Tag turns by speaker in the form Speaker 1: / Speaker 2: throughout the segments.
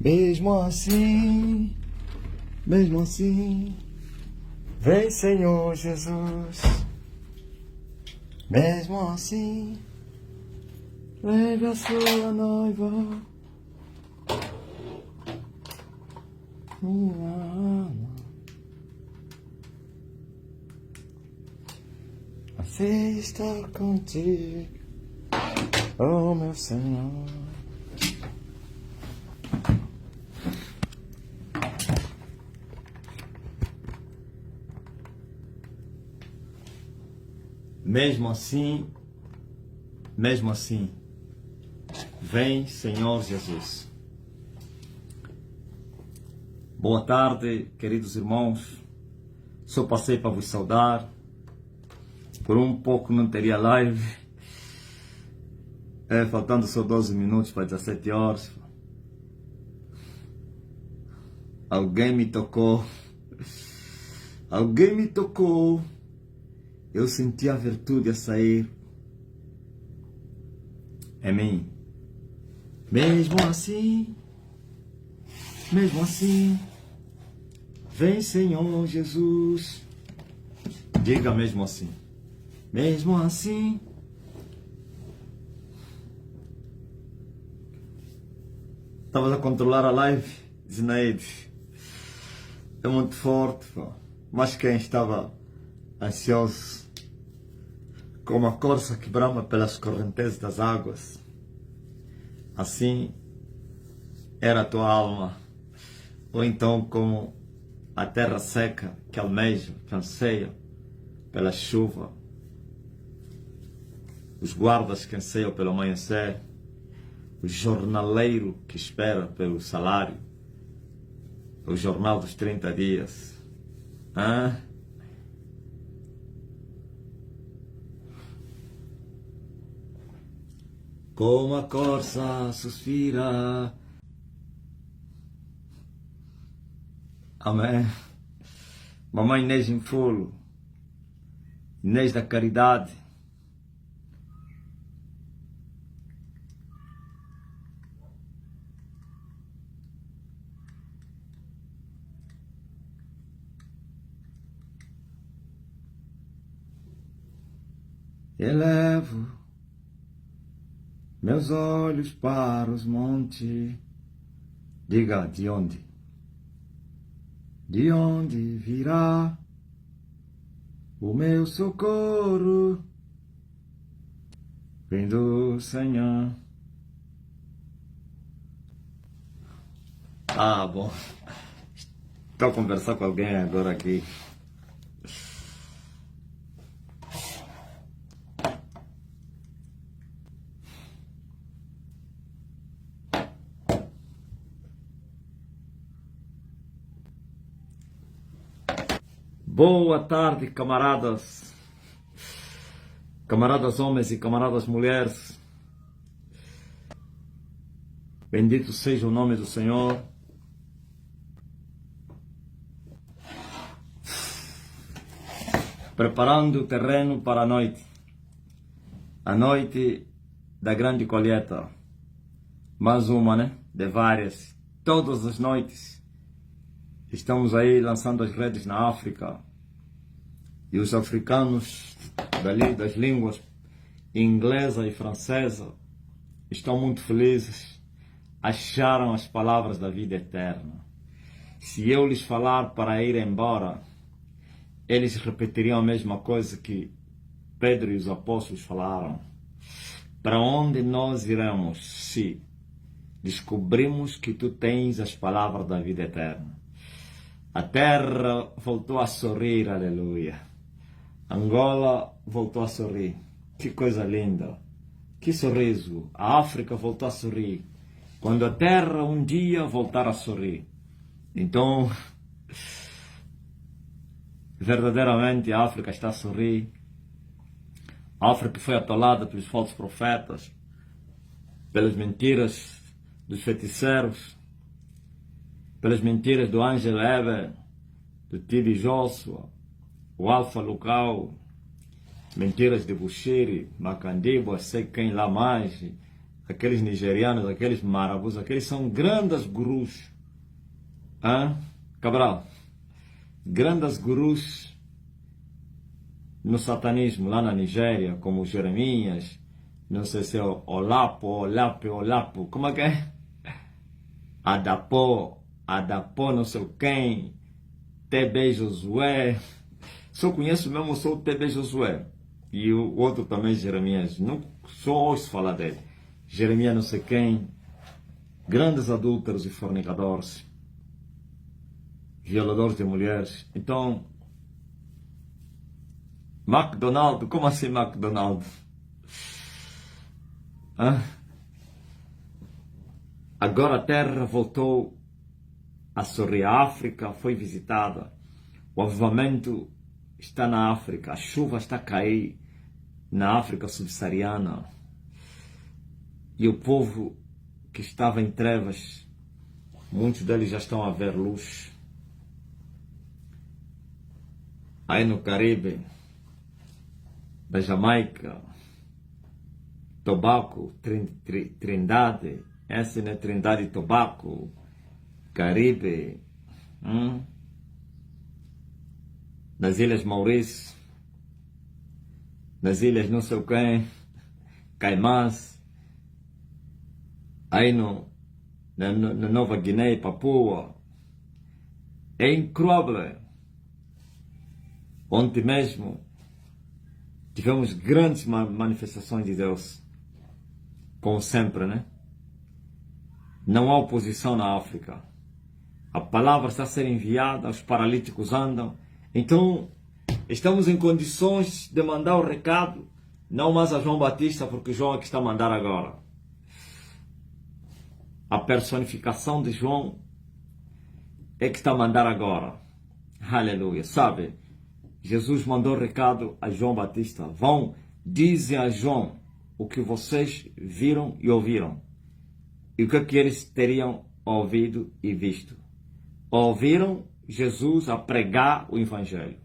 Speaker 1: Mesmo assim, vem Senhor Jesus. Mesmo assim, leve a sua noiva. Minha alma, assim estou contigo, oh meu Senhor. Mesmo assim, vem Senhor Jesus. Boa tarde, queridos irmãos. Só passei para vos saudar. Por um pouco não teria live. Faltando só 12 minutos para 17 horas. Alguém me tocou. Alguém me tocou. Eu senti a virtude a sair em mim. Mesmo assim, vem Senhor Jesus. Diga mesmo assim. Mesmo assim. Estavas a controlar a live, Zinaide. É muito forte, pô. Mas quem estava ansioso, como a corça que brama pelas correntezas das águas, assim era a tua alma. Ou então como a terra seca que almeja, que anseia pela chuva, os guardas que anseiam pelo amanhecer, o jornaleiro que espera pelo salário, o jornal dos 30 dias. Como a corça suspira. Amém. Mamãe Inês Infolo, Inês da Caridade. Elevo meus olhos para os montes. Diga de onde? De onde virá o meu socorro? Vem do Senhor. Bom. Estou a conversar com alguém agora aqui. Boa tarde, camaradas. Camaradas homens e camaradas mulheres. Bendito seja o nome do Senhor. Preparando o terreno para a noite. A noite da grande colheita. Mais uma, né? De várias. Todas as noites. Estamos aí lançando as redes na África. E os africanos dali das línguas inglesa e francesa estão muito felizes. Acharam as palavras da vida eterna. Se eu lhes falar para ir embora, eles repetiriam a mesma coisa que Pedro e os apóstolos falaram. Para onde nós iremos se descobrimos que tu tens as palavras da vida eterna? A terra voltou a sorrir, aleluia. Angola voltou a sorrir. Que coisa linda. Que sorriso. A África voltou a sorrir. Quando a terra um dia voltar a sorrir. Então, verdadeiramente a África está a sorrir. A África foi atolada pelos falsos profetas, pelas mentiras dos feiticeiros, pelas mentiras do Angel Eber, do Tibi Joshua, o Alfa Lucal, mentiras de Bushiri, Macandibo, sei quem lá mais, aqueles nigerianos, aqueles marabus, aqueles são grandes gurus. Cabral, grandes gurus no satanismo lá na Nigéria, como Jeremias, não sei se é Olapo, como é que é? Adapó, não sei quem, TB Josué. Só conheço mesmo só o TB Josué. E o outro também, Jeremias. Não só ouço falar dele. Jeremias não sei quem. Grandes adúlteros e fornicadores. Violadores de mulheres. Então, McDonald's, como assim McDonald's? Agora a terra voltou a sorrir. A África foi visitada. O avivamento está na África. A chuva está a cair na África subsaariana. E o povo que estava em trevas, muitos deles já estão a ver luz. Aí no Caribe, da Jamaica, Tobago, Trindade, essa é Trindade e Tobago, Caribe, nas Ilhas Maurício, nas Ilhas não sei o quê, Caimás, aí na Nova Guiné e Papua. É incrível. Ontem mesmo tivemos grandes manifestações de Deus, como sempre, né? Não há oposição na África. A palavra está a ser enviada, os paralíticos andam. Então, estamos em condições de mandar o recado, não mais a João Batista, porque João é que está a mandar agora. A personificação de João é que está a mandar agora. Aleluia. Sabe, Jesus mandou o recado a João Batista. Vão, dizem a João o que vocês viram e ouviram. E o que eles teriam ouvido e visto. Ouviram Jesus a pregar o Evangelho.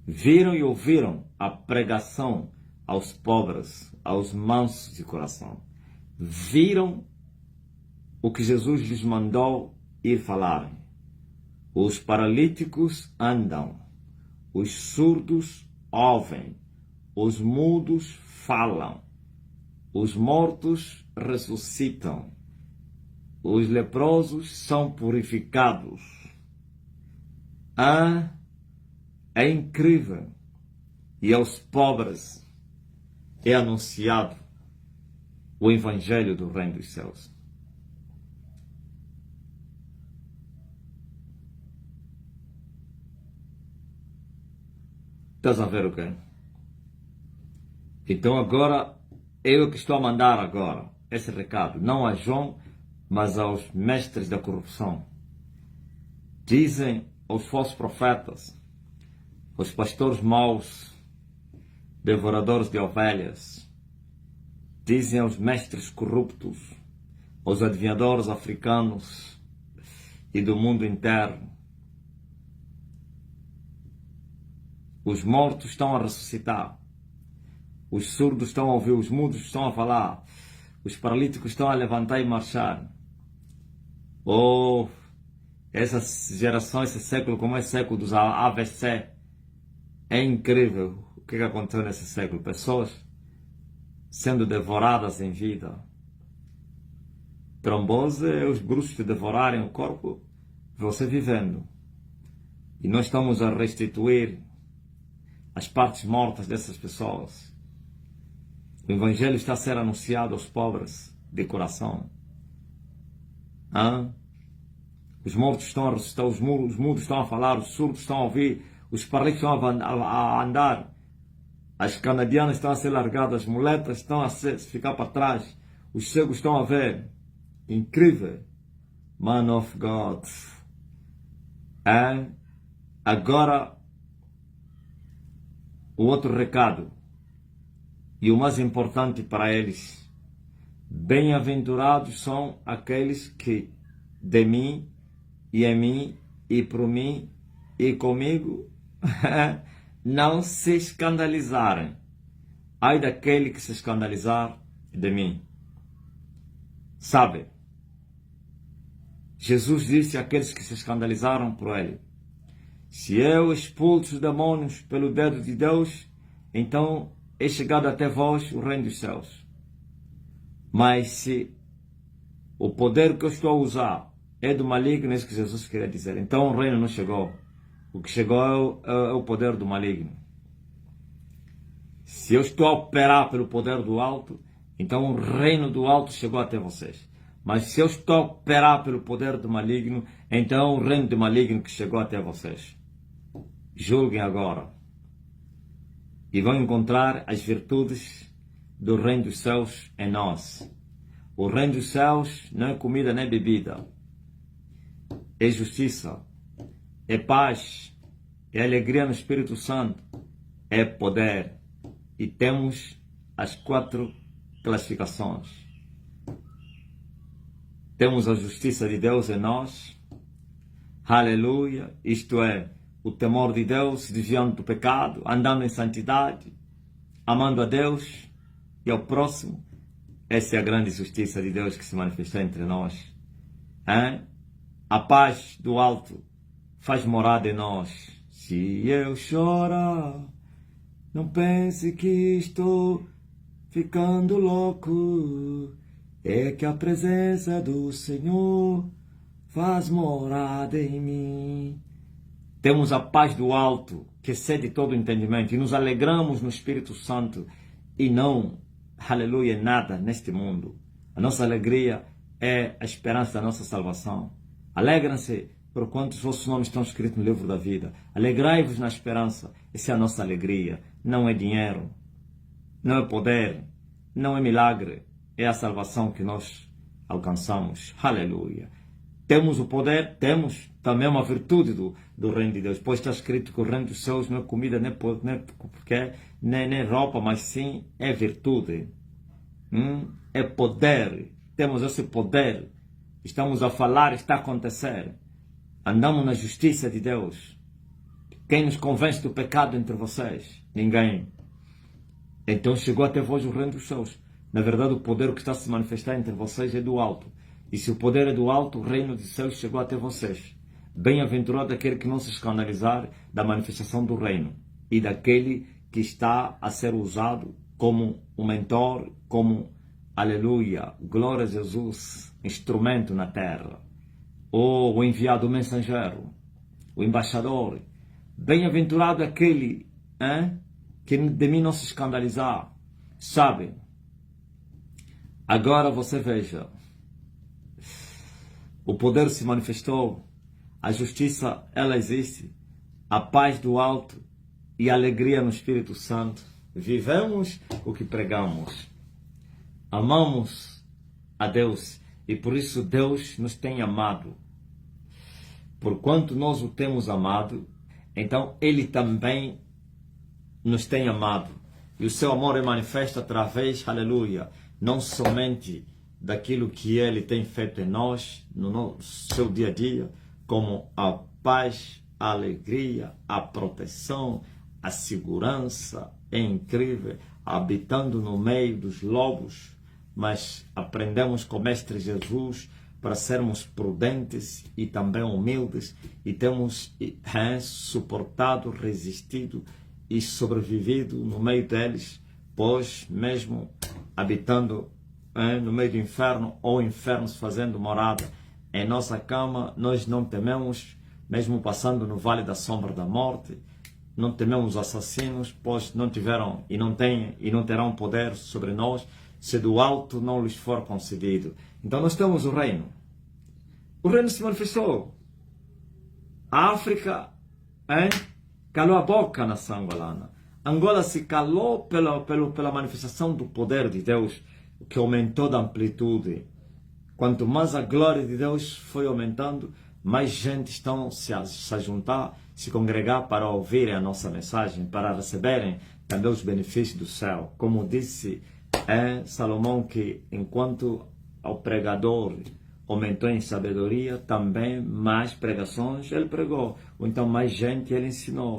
Speaker 1: Viram e ouviram a pregação aos pobres, aos mansos de coração. Viram o que Jesus lhes mandou ir falar. Os paralíticos andam, os surdos ouvem, os mudos falam, os mortos ressuscitam, os leprosos são purificados. É incrível. E aos pobres é anunciado o Evangelho do Reino dos Céus. Estás a ver o quê? Então agora, eu que estou a mandar agora esse recado, não a João, mas aos mestres da corrupção. Dizem aos falsos profetas, aos pastores maus, devoradores de ovelhas, dizem aos mestres corruptos, aos adivinhadores africanos e do mundo inteiro. Os mortos estão a ressuscitar, os surdos estão a ouvir, os mudos estão a falar, os paralíticos estão a levantar e marchar. Oh, essa geração, esse século, como é o século dos AVC, é incrível o que aconteceu nesse século. Pessoas sendo devoradas em vida. Trombose é os bruxos te devorarem o corpo, você vivendo. E nós estamos a restituir as partes mortas dessas pessoas. O Evangelho está a ser anunciado aos pobres de coração. Os mortos estão a ressuscitar, os mudos estão a falar, os surdos estão a ouvir, os paralíticos estão a andar, as canadianas estão a ser largadas, as muletas estão a ficar para trás, os cegos estão a ver. Incrível. Man of God. Agora, o outro recado, e o mais importante para eles: bem-aventurados são aqueles que de mim, e em mim, e por mim, e comigo, não se escandalizarem. Ai daquele que se escandalizar de mim. Sabe, Jesus disse àqueles que se escandalizaram por ele: se eu expulso os demônios pelo dedo de Deus, então é chegado até vós o reino dos céus. Mas se o poder que eu estou a usar é do maligno, é isso que Jesus queria dizer. Então o reino não chegou. O que chegou é o poder do maligno. Se eu estou a operar pelo poder do alto, então o reino do alto chegou até vocês. Mas se eu estou a operar pelo poder do maligno, então o reino do maligno que chegou até vocês. Julguem agora. E vão encontrar as virtudes do reino dos céus em nós. O reino dos céus não é comida nem bebida. É justiça, é paz, é alegria no Espírito Santo, é poder. E temos as 4 classificações. Temos a justiça de Deus em nós. Aleluia. Isto é, o temor de Deus, desviando do pecado, andando em santidade, amando a Deus e ao próximo. Essa é a grande justiça de Deus que se manifestou entre nós. A paz do alto faz morada em nós. Se eu chorar, não pense que estou ficando louco. É que a presença do Senhor faz morada em mim. Temos a paz do alto, que excede todo entendimento, e nos alegramos no Espírito Santo, e não, aleluia, nada neste mundo. A nossa alegria é a esperança da nossa salvação. Alegram-se por quantos vossos nomes estão escritos no livro da vida. Alegrai-vos na esperança. Essa é a nossa alegria. Não é dinheiro, não é poder, não é milagre. É a salvação que nós alcançamos. Aleluia. Temos o poder, temos também uma virtude do reino de Deus. Pois está escrito que o reino dos céus não é comida, nem roupa, mas sim é virtude. É poder. Temos esse poder. Estamos a falar, está a acontecer. Andamos na justiça de Deus. Quem nos convence do pecado entre vocês? Ninguém. Então chegou até vós o reino dos céus. Na verdade, o poder que está a se manifestar entre vocês é do alto. E se o poder é do alto, o reino dos céus chegou até vocês. Bem-aventurado aquele que não se escandalizar da manifestação do reino e daquele que está a ser usado como um mentor, como, aleluia, glória a Jesus, instrumento na terra. Ou o enviado, o mensageiro, o embaixador. Bem-aventurado aquele que de mim não se escandalizar. Sabe? Agora você veja. O poder se manifestou. A justiça, ela existe. A paz do alto e a alegria no Espírito Santo. Vivemos o que pregamos. Amamos a Deus. E por isso Deus nos tem amado. Porquanto nós o temos amado, então Ele também nos tem amado. E o seu amor é manifesto através, aleluia, não somente daquilo que Ele tem feito em nós, no seu dia a dia, como a paz, a alegria, a proteção, a segurança, é incrível, habitando no meio dos lobos, mas aprendemos com o Mestre Jesus para sermos prudentes e também humildes, e temos suportado, resistido e sobrevivido no meio deles, pois mesmo habitando no meio do inferno, ou infernos fazendo morada em nossa cama, nós não tememos, mesmo passando no vale da sombra da morte, não tememos assassinos, pois não tiveram e não têm e não terão poder sobre nós, se do alto não lhes for concedido. Então nós temos o reino. O reino se manifestou. A África calou a boca, nação angolana. Angola se calou pela manifestação do poder de Deus, que aumentou da amplitude. Quanto mais a glória de Deus foi aumentando, mais gente estão se a juntar, se congregar para ouvirem a nossa mensagem, para receberem também os benefícios do céu. Como disse Salomão, que enquanto o pregador aumentou em sabedoria, também mais pregações ele pregou. Ou então mais gente ele ensinou.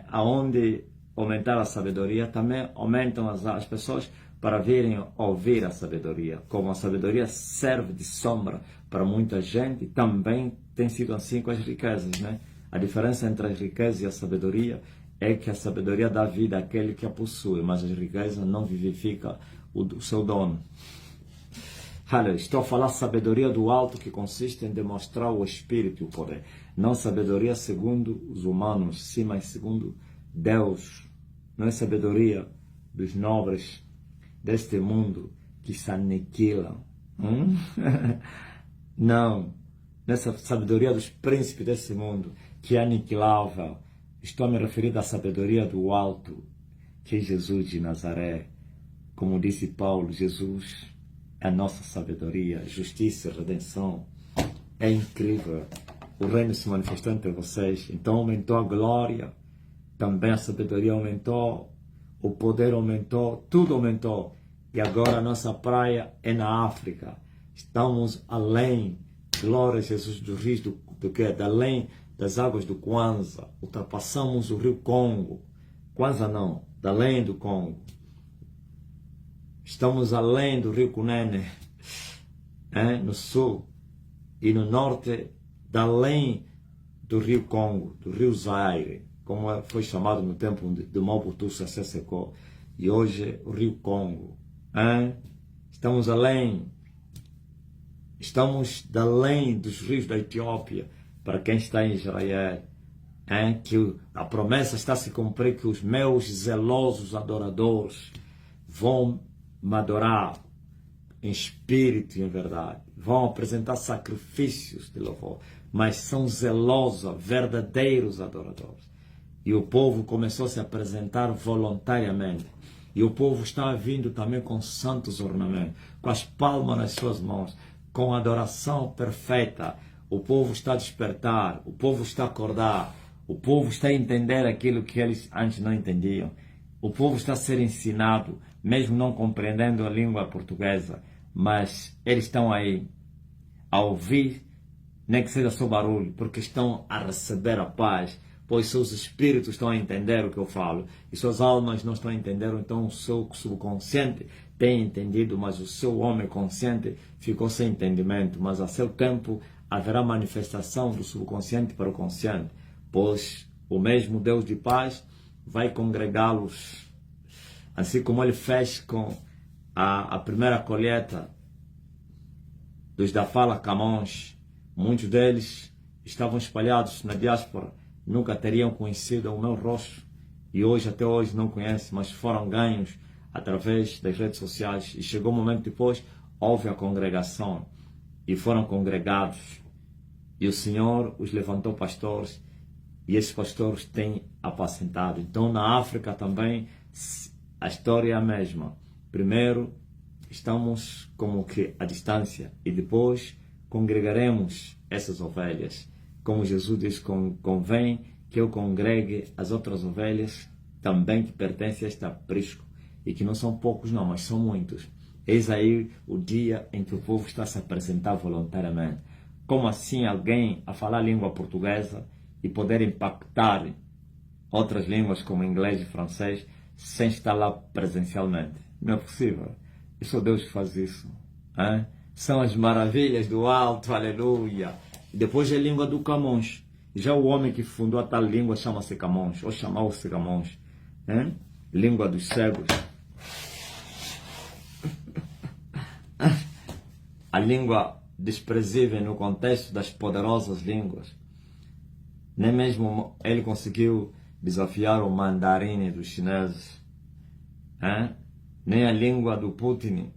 Speaker 1: Aonde aumentar a sabedoria, também aumentam as pessoas para virem ouvir a sabedoria. Como a sabedoria serve de sombra para muita gente, também tem sido assim com as riquezas, né? A diferença entre as riquezas e a sabedoria é que a sabedoria dá vida àquele que a possui, mas as riquezas não vivifica o seu dono. Olha, estou a falar sabedoria do alto, que consiste em demonstrar o espírito e o poder. Não sabedoria segundo os humanos, sim, mas segundo Deus. Não é sabedoria dos nobres deste mundo que se aniquilam. Não. Nessa sabedoria dos príncipes desse mundo, que é aniquilável. Estou a me referir à sabedoria do alto, que é Jesus de Nazaré. Como disse Paulo, Jesus é a nossa sabedoria, justiça e redenção. É incrível. O reino se manifestou entre vocês. Então aumentou a glória, também a sabedoria aumentou, o poder aumentou, tudo aumentou. E agora a nossa praia é na África. Estamos além, glória a Jesus, do rio do que? Além das águas do Kwanza. Ultrapassamos o rio Congo. Kwanza não, além do Congo. Estamos além do rio Cunene, no sul, e no norte, além do rio Congo, do rio Zaire, como foi chamado no tempo de Mobutu Sese Seko, e hoje o rio Congo. Estamos além dos rios da Etiópia, para quem está em Israel, que a promessa está a se cumprir, que os meus zelosos adoradores vão me adorar em espírito e em verdade, vão apresentar sacrifícios de louvor, mas são zelosos, verdadeiros adoradores. E o povo começou a se apresentar voluntariamente. E o povo está vindo também com santos ornamentos, com as palmas nas suas mãos, com adoração perfeita. O povo está a despertar, o povo está a acordar, o povo está a entender aquilo que eles antes não entendiam. O povo está a ser ensinado, mesmo não compreendendo a língua portuguesa, mas eles estão aí a ouvir, nem que seja só barulho, porque estão a receber a paz, pois seus espíritos estão a entender o que eu falo, e suas almas não estão a entender, então o seu subconsciente tem entendido, mas o seu homem consciente ficou sem entendimento. Mas a seu tempo haverá manifestação do subconsciente para o consciente, pois o mesmo Deus de paz vai congregá-los, assim como ele fez com a primeira colheita dos da Fala Camões. Muitos deles estavam espalhados na diáspora, nunca teriam conhecido o meu rosto, e hoje, até hoje, não conhecem, mas foram ganhos através das redes sociais. E chegou um momento depois, houve a congregação, e foram congregados, e o Senhor os levantou pastores, e esses pastores têm apacentado. Então, na África também, a história é a mesma. Primeiro, estamos como que à distância, e depois congregaremos essas ovelhas. Como Jesus diz, convém que eu congregue as outras ovelhas também que pertencem a este aprisco, e que não são poucos não, mas são muitos. Eis aí o dia em que o povo está a se apresentar voluntariamente. Como assim alguém a falar língua portuguesa e poder impactar outras línguas como inglês e francês sem estar lá presencialmente? Não é possível. E só Deus que faz isso. São as maravilhas do alto, aleluia. E depois é a língua do Camões. Já o homem que fundou a tal língua chama-se Camões, ou chamou-se Camões. Língua dos cegos. A língua desprezível no contexto das poderosas línguas. Nem mesmo ele conseguiu desafiar o mandarim dos chineses. Nem a língua do Putin,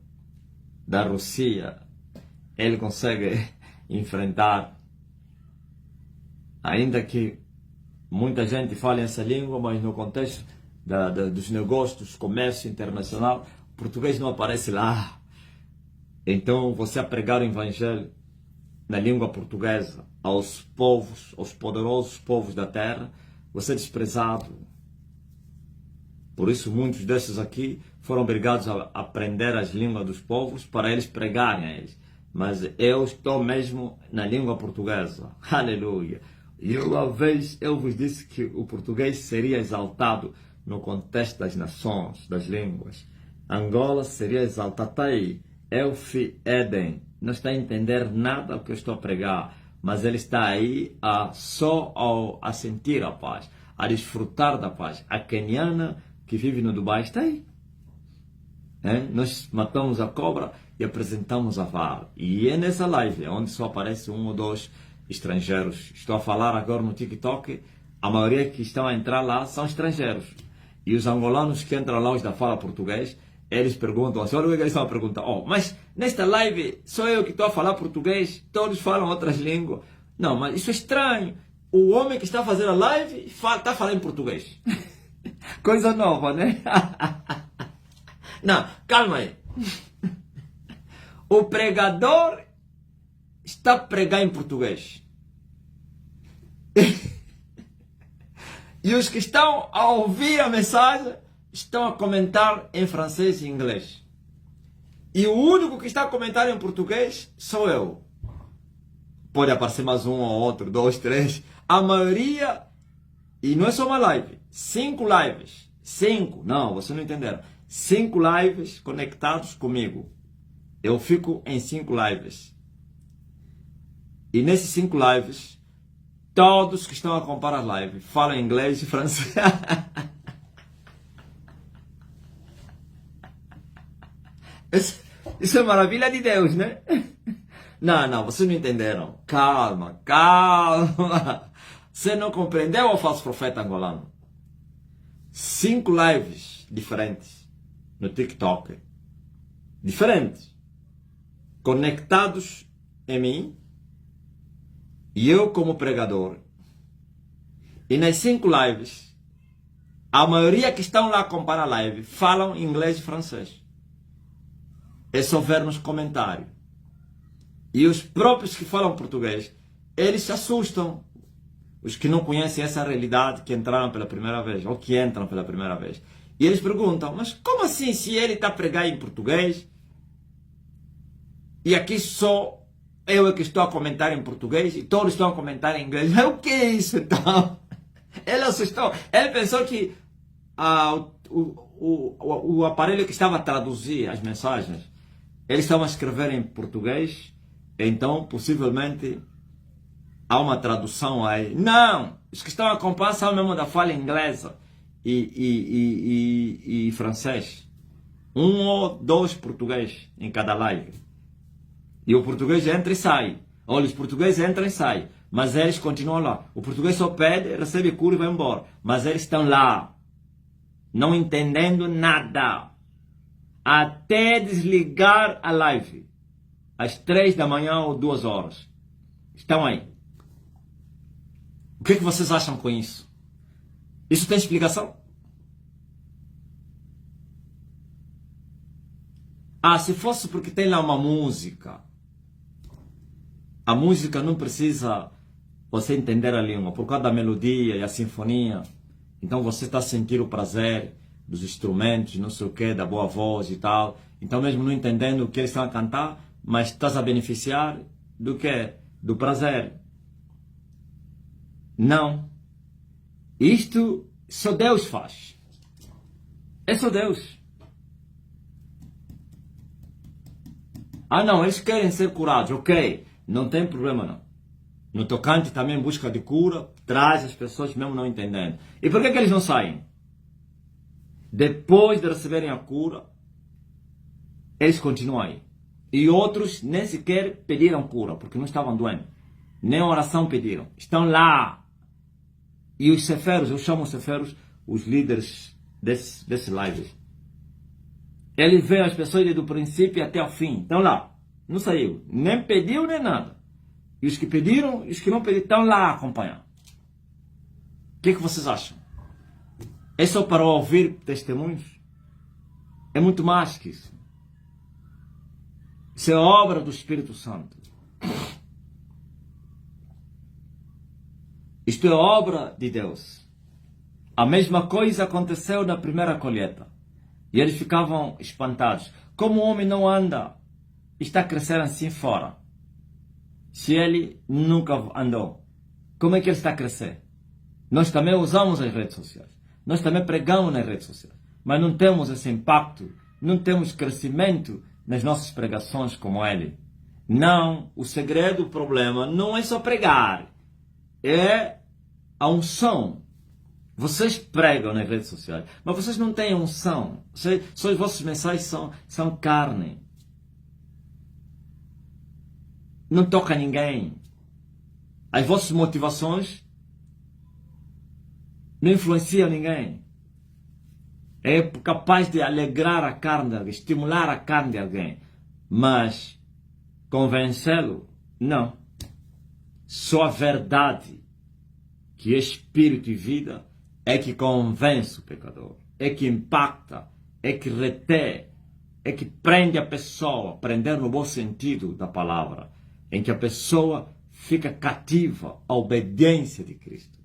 Speaker 1: da Rússia, ele consegue enfrentar. Ainda que muita gente fale essa língua, mas no contexto dos negócios, comércio internacional, o português não aparece lá. Então, você a pregar o evangelho na língua portuguesa aos povos, aos poderosos povos da terra, você é desprezado. Por isso, muitos desses aqui foram obrigados a aprender as línguas dos povos para eles pregarem a eles. Mas eu estou mesmo na língua portuguesa. Aleluia! E uma vez eu vos disse que o português seria exaltado no contexto das nações, das línguas. Angola seria Exaltatei, Elfi Eden. Não está a entender nada do que eu estou a pregar, mas ele está aí a sentir a paz, a desfrutar da paz. A queniana que vive no Dubai está aí. Nós matamos a cobra e apresentamos a vara. E é nessa live onde só aparece um ou dois estrangeiros. Estou a falar agora no TikTok, a maioria que estão a entrar lá são estrangeiros. E os angolanos que entram lá, os da fala português, eles perguntam, olha o que eles estão a perguntar, mas nesta live sou eu que estou a falar português, todos falam outras línguas. Não, mas isso é estranho. O homem que está a fazer a live está a falar em português. Coisa nova, né? Não, calma aí. O pregador está a pregar em português. E os que estão a ouvir a mensagem estão a comentar em francês e inglês. E o único que está a comentar em português sou eu. Pode aparecer mais um ou outro, 2, 3. A maioria, e não é só uma live, 5 lives. 5, não, vocês não entenderam. 5 lives conectados comigo. Eu fico em 5 lives. E nesses 5 lives, todos que estão a acompanhar a live falam inglês e francês. Isso é maravilha de Deus, né? Não, vocês não entenderam. Calma. Você não compreendeu o falso profeta angolano? 5 lives diferentes no TikTok. Diferentes. Conectados em mim. E eu como pregador. E nas 5 lives, a maioria que estão lá a acompanhar a live falam inglês e francês. É só ver nos comentários. E os próprios que falam português, eles se assustam. Os que não conhecem essa realidade, que entraram pela primeira vez, ou que entram pela primeira vez. E eles perguntam, mas como assim se ele está a pregar em português? E aqui só eu é que estou a comentar em português e todos estão a comentar em inglês. O que é isso então? Ele assustou. Ele pensou que o aparelho que estava a traduzir as mensagens, eles estavam a escrever em português, então possivelmente há uma tradução aí. Não! Os que estão a acompanhar são mesmo da fala inglesa e francês. 1 ou 2 português em cada live. E o português entra e sai. Olha, os portugueses entram e saem. Mas eles continuam lá. O português só pede, recebe cura e vai embora. Mas eles estão lá. Não entendendo nada. Até desligar a live. Às 3 da manhã ou 2 horas. Estão aí. O que vocês acham com isso? Isso tem explicação? Se fosse porque tem lá uma música. A música não precisa você entender a língua, por causa da melodia e a sinfonia. Então você está a sentir o prazer dos instrumentos, não sei o que, da boa voz e tal. Então mesmo não entendendo o que eles estão a cantar, mas estás a beneficiar do que? Do prazer. Não. Isto só Deus faz. É só Deus. Não, eles querem ser curados, ok. Não tem problema não. No tocante também busca de cura, traz as pessoas mesmo não entendendo. E por que eles não saem? Depois de receberem a cura, eles continuam aí. E outros nem sequer pediram cura, porque não estavam doentes. Nem oração pediram. Estão lá. E os ceferos, eu chamo os ceferos, os líderes desse live. Eles veem as pessoas desde o princípio até o fim. Estão lá. Não saiu. Nem pediu, nem nada. E os que pediram, e os que não pediram, estão lá acompanhando. O que vocês acham? É só para ouvir testemunhos? É muito mais que isso. Isso é obra do Espírito Santo. Isto é obra de Deus. A mesma coisa aconteceu na primeira colheita. E eles ficavam espantados. Como o homem não anda, está a crescer assim fora? Se ele nunca andou, como é que ele está a crescer? Nós também usamos as redes sociais. Nós também pregamos nas redes sociais, mas não temos esse impacto, não temos crescimento nas nossas pregações como ele. Não, o segredo, o problema não é só pregar, é a unção. Vocês pregam nas redes sociais, mas vocês não têm unção. Só as vossas mensagens são carne. Não toca ninguém. As vossas motivações não influenciam ninguém. É capaz de alegrar a carne de alguém, estimular a carne de alguém, mas convencê-lo, não. Só a verdade, que é espírito e vida, é que convence o pecador, é que impacta, é que retém, é que prende a pessoa, prender no bom sentido da palavra, em que a pessoa fica cativa à obediência de Cristo.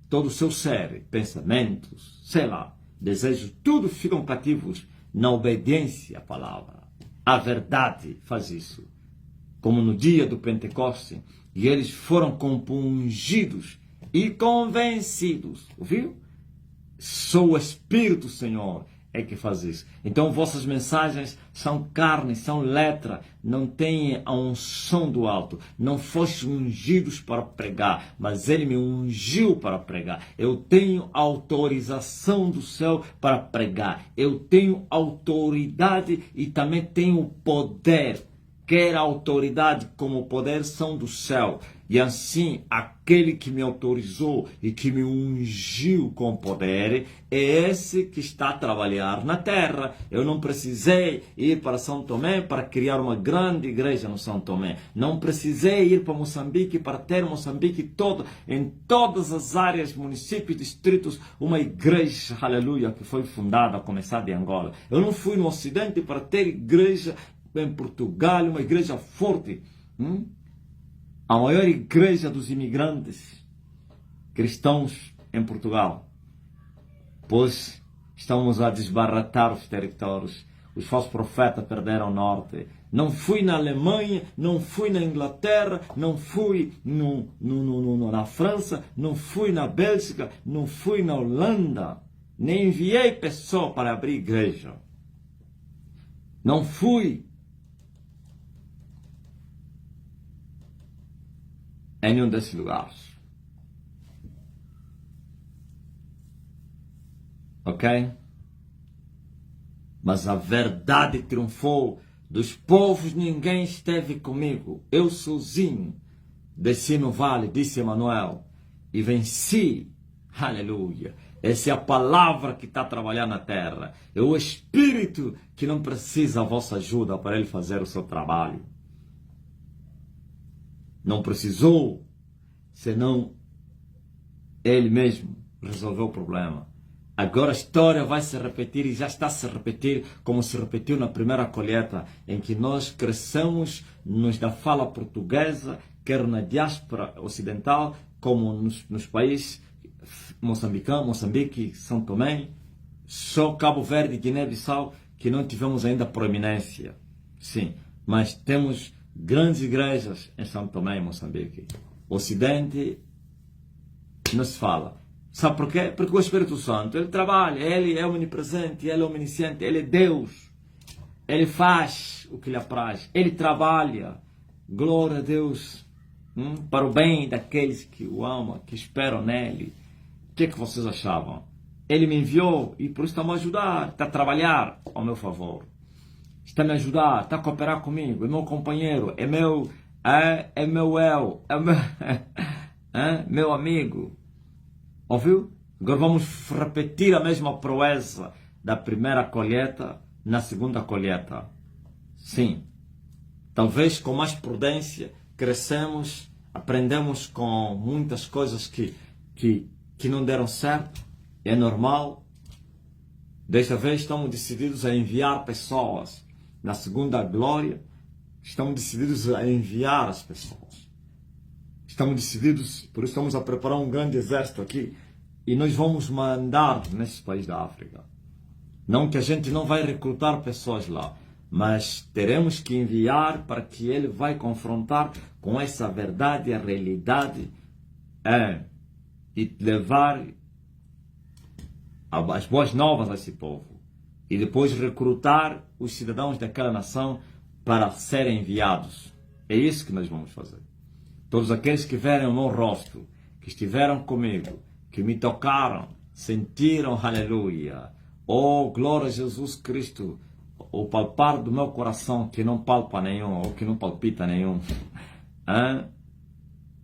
Speaker 1: Todo o seu ser, pensamentos, sei lá, desejos, tudo ficam cativos na obediência à palavra. A verdade faz isso. Como no dia do Pentecoste, e eles foram compungidos e convencidos. Ouviu? Só o Espírito Senhor é que faz isso. Então vossas mensagens são carne, são letra, não têm a unção do alto. Não fostes ungidos para pregar, mas Ele me ungiu para pregar. Eu tenho autorização do céu para pregar. Eu tenho autoridade e também tenho poder. Quer a autoridade como o poder são do céu. E assim, aquele que me autorizou e que me ungiu com poder é esse que está a trabalhar na terra. Eu não precisei ir para São Tomé para criar uma grande igreja no São Tomé. Não precisei ir para Moçambique para ter Moçambique todo, em todas as áreas, municípios, distritos, uma igreja, aleluia, que foi fundada, a começar de Angola. Eu não fui no Ocidente para ter igreja em Portugal, uma igreja forte. A maior igreja dos imigrantes cristãos em Portugal. Pois estamos a desbaratar os territórios. Os falsos profetas perderam o norte. Não fui na Alemanha, não fui na Inglaterra, não fui na França, não fui na Bélgica, não fui na Holanda. Nem enviei pessoa para abrir igreja. Não fui em nenhum desses lugares. Ok? Mas a verdade triunfou. Dos povos ninguém esteve comigo. Eu sozinho desci no vale, disse Emanuel, e venci. Aleluia. Essa é a palavra que está a trabalhar na terra. É o Espírito que não precisa da vossa ajuda para ele fazer o seu trabalho. Não precisou, senão ele mesmo resolveu o problema. Agora a história vai se repetir e já está a se repetir como se repetiu na primeira colheita, em que nós crescemos nos da fala portuguesa, quer na diáspora ocidental, como nos países Moçambique, São Tomé, só Cabo Verde e Guiné-Bissau, que não tivemos ainda proeminência. Sim, mas temos grandes igrejas em São Tomé e Moçambique. O Ocidente não se fala. Sabe por quê? Porque o Espírito Santo, ele trabalha, ele é omnipresente, ele é omnisciente, ele é Deus. Ele faz o que lhe apraz, ele trabalha. Glória a Deus, para o bem daqueles que o amam, que esperam nele. O que é que vocês achavam? Ele me enviou e por isso está a me ajudar, está a trabalhar ao meu favor. Está a me ajudar, está a cooperar comigo, é meu companheiro, é meu meu amigo. Ouviu? Agora vamos repetir a mesma proeza da primeira colheita na segunda colheita. Sim. Talvez com mais prudência, crescemos, aprendemos com muitas coisas que não deram certo. É normal. Desta vez estamos decididos a enviar pessoas. Na segunda glória, estamos decididos a enviar as pessoas. Estamos decididos, por isso estamos a preparar um grande exército aqui. E nós vamos mandar nesse país da África. Não que a gente não vai recrutar pessoas lá, mas teremos que enviar para que ele vai confrontar com essa verdade, a realidade, e levar as boas novas a esse povo e depois recrutar os cidadãos daquela nação para serem enviados. É isso que nós vamos fazer. Todos aqueles que verem o meu rosto, que estiveram comigo, que me tocaram, sentiram, aleluia, oh, glória a Jesus Cristo, o palpar do meu coração que não palpa nenhum, ou que não palpita nenhum.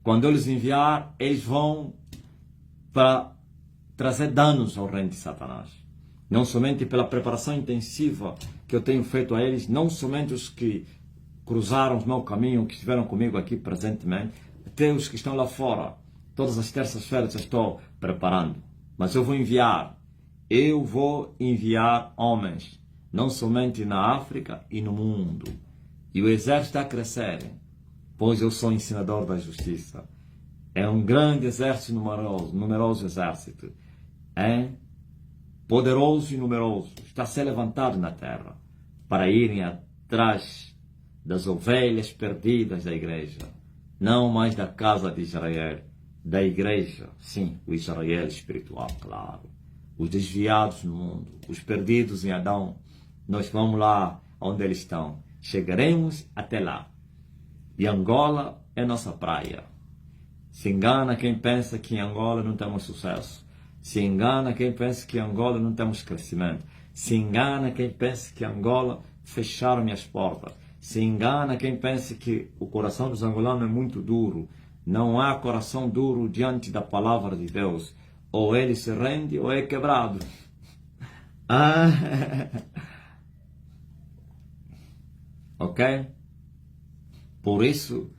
Speaker 1: Quando eu lhes enviar, eles vão para trazer danos ao reino de Satanás. Não somente pela preparação intensiva que eu tenho feito a eles, não somente os que cruzaram o meu caminho, que estiveram comigo aqui presentemente, até os que estão lá fora. Todas as terças-feiras eu estou preparando. Mas eu vou enviar homens, não somente na África e no mundo. E o exército está a crescer, pois eu sou ensinador da justiça. É um grande exército numeroso exército. É poderoso e numeroso. Está a ser levantado na terra para irem atrás das ovelhas perdidas da igreja. Não mais da casa de Israel, da igreja. Sim, o Israel espiritual, claro. Os desviados no mundo, os perdidos em Adão. Nós vamos lá onde eles estão. Chegaremos até lá. E Angola é nossa praia. Se engana quem pensa que em Angola não temos sucesso. Se engana quem pensa que em Angola não temos crescimento. Se engana quem pensa que em Angola fecharam minhas portas. Se engana quem pensa que o coração dos angolanos é muito duro. Não há coração duro diante da palavra de Deus. Ou ele se rende ou é quebrado. Ok? Por isso,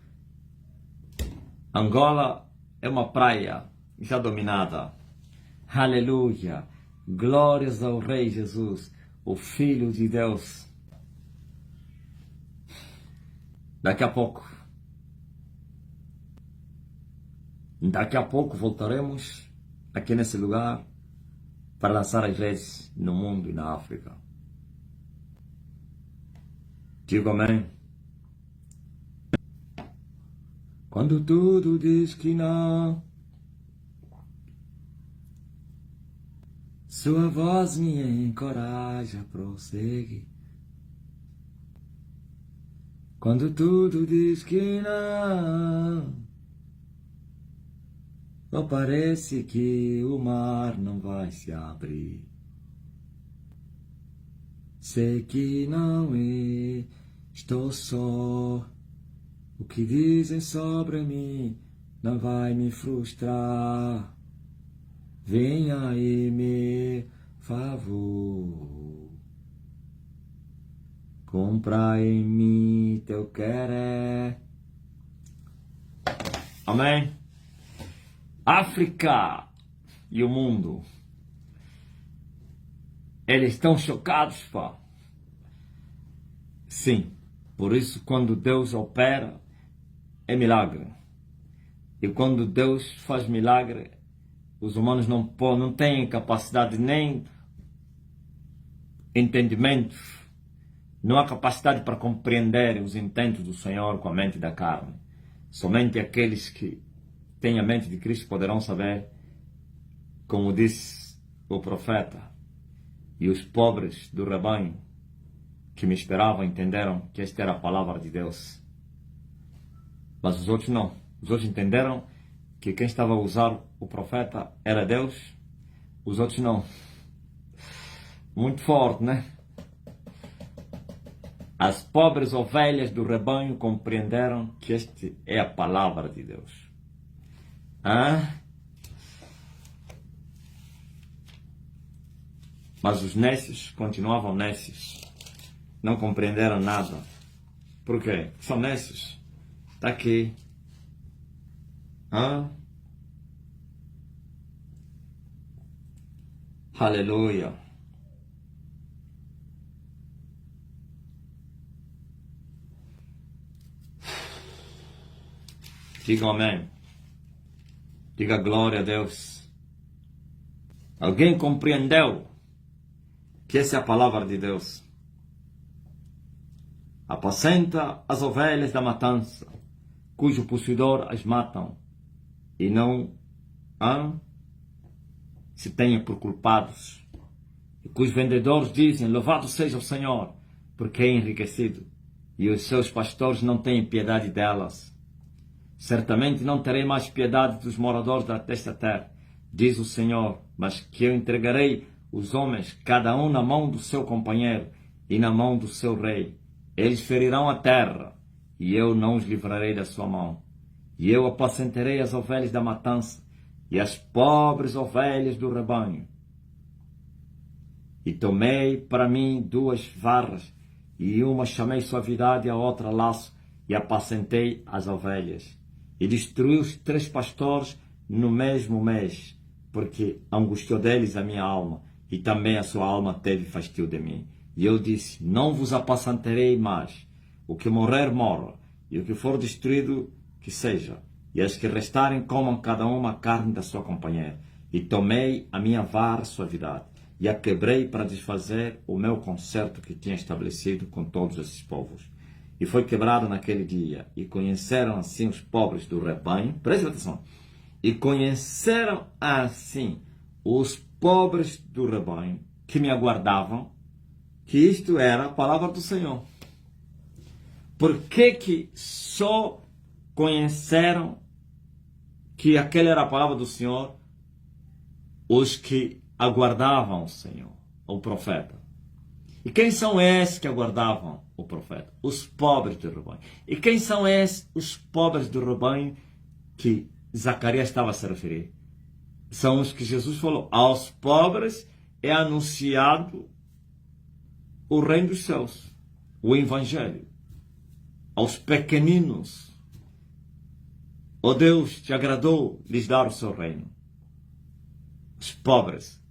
Speaker 1: Angola é uma praia já dominada. Aleluia! Glórias ao Rei Jesus, o Filho de Deus. Daqui a pouco voltaremos aqui nesse lugar para lançar as redes no mundo e na África. Digo amém. Quando tudo diz que não, sua voz me encoraja a prosseguir. Quando tudo diz que não, ou parece que o mar não vai se abrir. Sei que não estou só. O que dizem sobre mim não vai me frustrar. Venha e me favor. Compra em mim teu querer. Amém? África e o mundo. Eles estão chocados, pá. Sim. Por isso, quando Deus opera, é milagre. E quando Deus faz milagre, os humanos não têm capacidade nem entendimento. Não há capacidade para compreender os intentos do Senhor com a mente da carne. Somente aqueles que têm a mente de Cristo poderão saber, como disse o profeta. E os pobres do rebanho que me esperavam entenderam que esta era a palavra de Deus. Mas os outros não. Os outros entenderam que quem estava a usar o profeta era Deus. Os outros não. Muito forte, né? As pobres ovelhas do rebanho compreenderam que esta é a palavra de Deus. Mas os nécios continuavam nécios. Não compreenderam nada. Por quê? São nécios. Está aqui. Aleluia. Diga amém. Diga glória a Deus. Alguém compreendeu que essa é a palavra de Deus? Apacenta as ovelhas da matança, cujo possuidor as matam, e não se tenha por culpados. que os vendedores dizem: louvado seja o Senhor, porque é enriquecido, e os seus pastores não têm piedade delas. Certamente não terei mais piedade dos moradores desta terra, diz o Senhor, mas que eu entregarei os homens, cada um na mão do seu companheiro e na mão do seu rei. Eles ferirão a terra, e eu não os livrarei da sua mão. E eu apacentarei as ovelhas da matança e as pobres ovelhas do rebanho. E tomei para mim 2 varas, e uma chamei suavidade e a outra laço, e apacentei as ovelhas. E destruí os 3 pastores no mesmo mês, porque angustiou deles a minha alma, e também a sua alma teve fastio de mim. E eu disse: não vos apacentarei mais. O que morrer, morra, e o que for destruído, que seja. E as que restarem, comam cada uma a carne da sua companheira. E tomei a minha vara suavidade, e a quebrei para desfazer o meu concerto que tinha estabelecido com todos esses povos. E foi quebrado naquele dia, e conheceram assim os pobres do rebanho, preste atenção, e conheceram assim os pobres do rebanho que me aguardavam, que isto era a palavra do Senhor. Por que só conheceram que aquela era a palavra do Senhor os que aguardavam o Senhor, o profeta? E quem são esses que aguardavam o profeta? Os pobres do rebanho. E quem são esses, os pobres do rebanho, que Zacarias estava a se referir? São os que Jesus falou: aos pobres é anunciado o reino dos céus, o evangelho. Aos pequeninos, ó Deus, te agradou lhes dar o seu reino. Os pobres.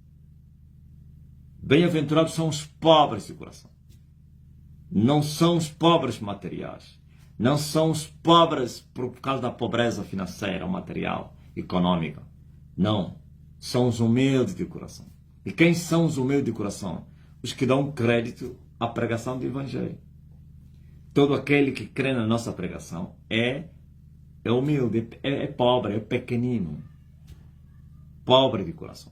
Speaker 1: Bem-aventurados são os pobres de coração. Não são os pobres materiais. Não são os pobres por causa da pobreza financeira, material, econômica. Não. São os humildes de coração. E quem são os humildes de coração? Os que dão crédito à pregação do evangelho. Todo aquele que crê na nossa pregação é humilde, é pobre, é pequenino. Pobre de coração.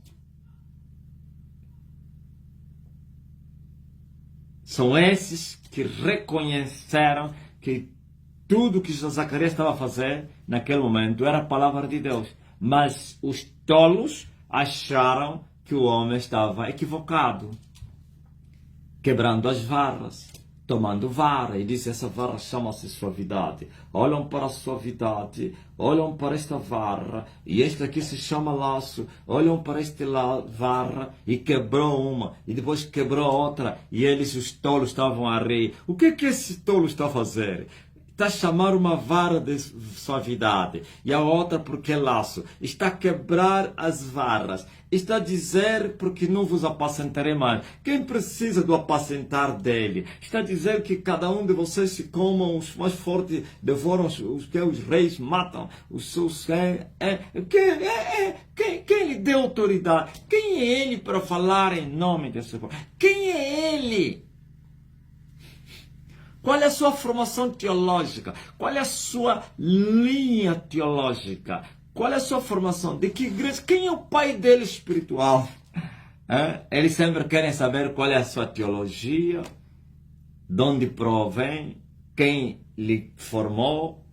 Speaker 1: São esses que reconheceram que tudo que Zacarias estava a fazer naquele momento era a palavra de Deus. Mas os tolos acharam que o homem estava equivocado, quebrando as varas, tomando vara, e disse: essa vara chama-se suavidade. Olham para a suavidade, olham para esta vara, e esta aqui se chama laço. Olham para esta vara, e quebrou uma, e depois quebrou outra, e eles, os tolos, estavam a rir. O que esse tolo está a fazer? Está a chamar uma vara de suavidade, e a outra porque é laço. Está a quebrar as varas. Está a dizer: porque não vos apacentarei mais. Quem precisa do apacentar dele? Está a dizer que cada um de vocês se comam, os mais fortes devoram os que os reis matam, os seus... Quem lhe deu autoridade? Quem é ele para falar em nome desse povo? Quem é ele? Qual é a sua formação teológica? Qual é a sua linha teológica? Qual é a sua formação? De que igreja? Quem é o pai dele espiritual? Eles sempre querem saber qual é a sua teologia, de onde provém, quem lhe formou.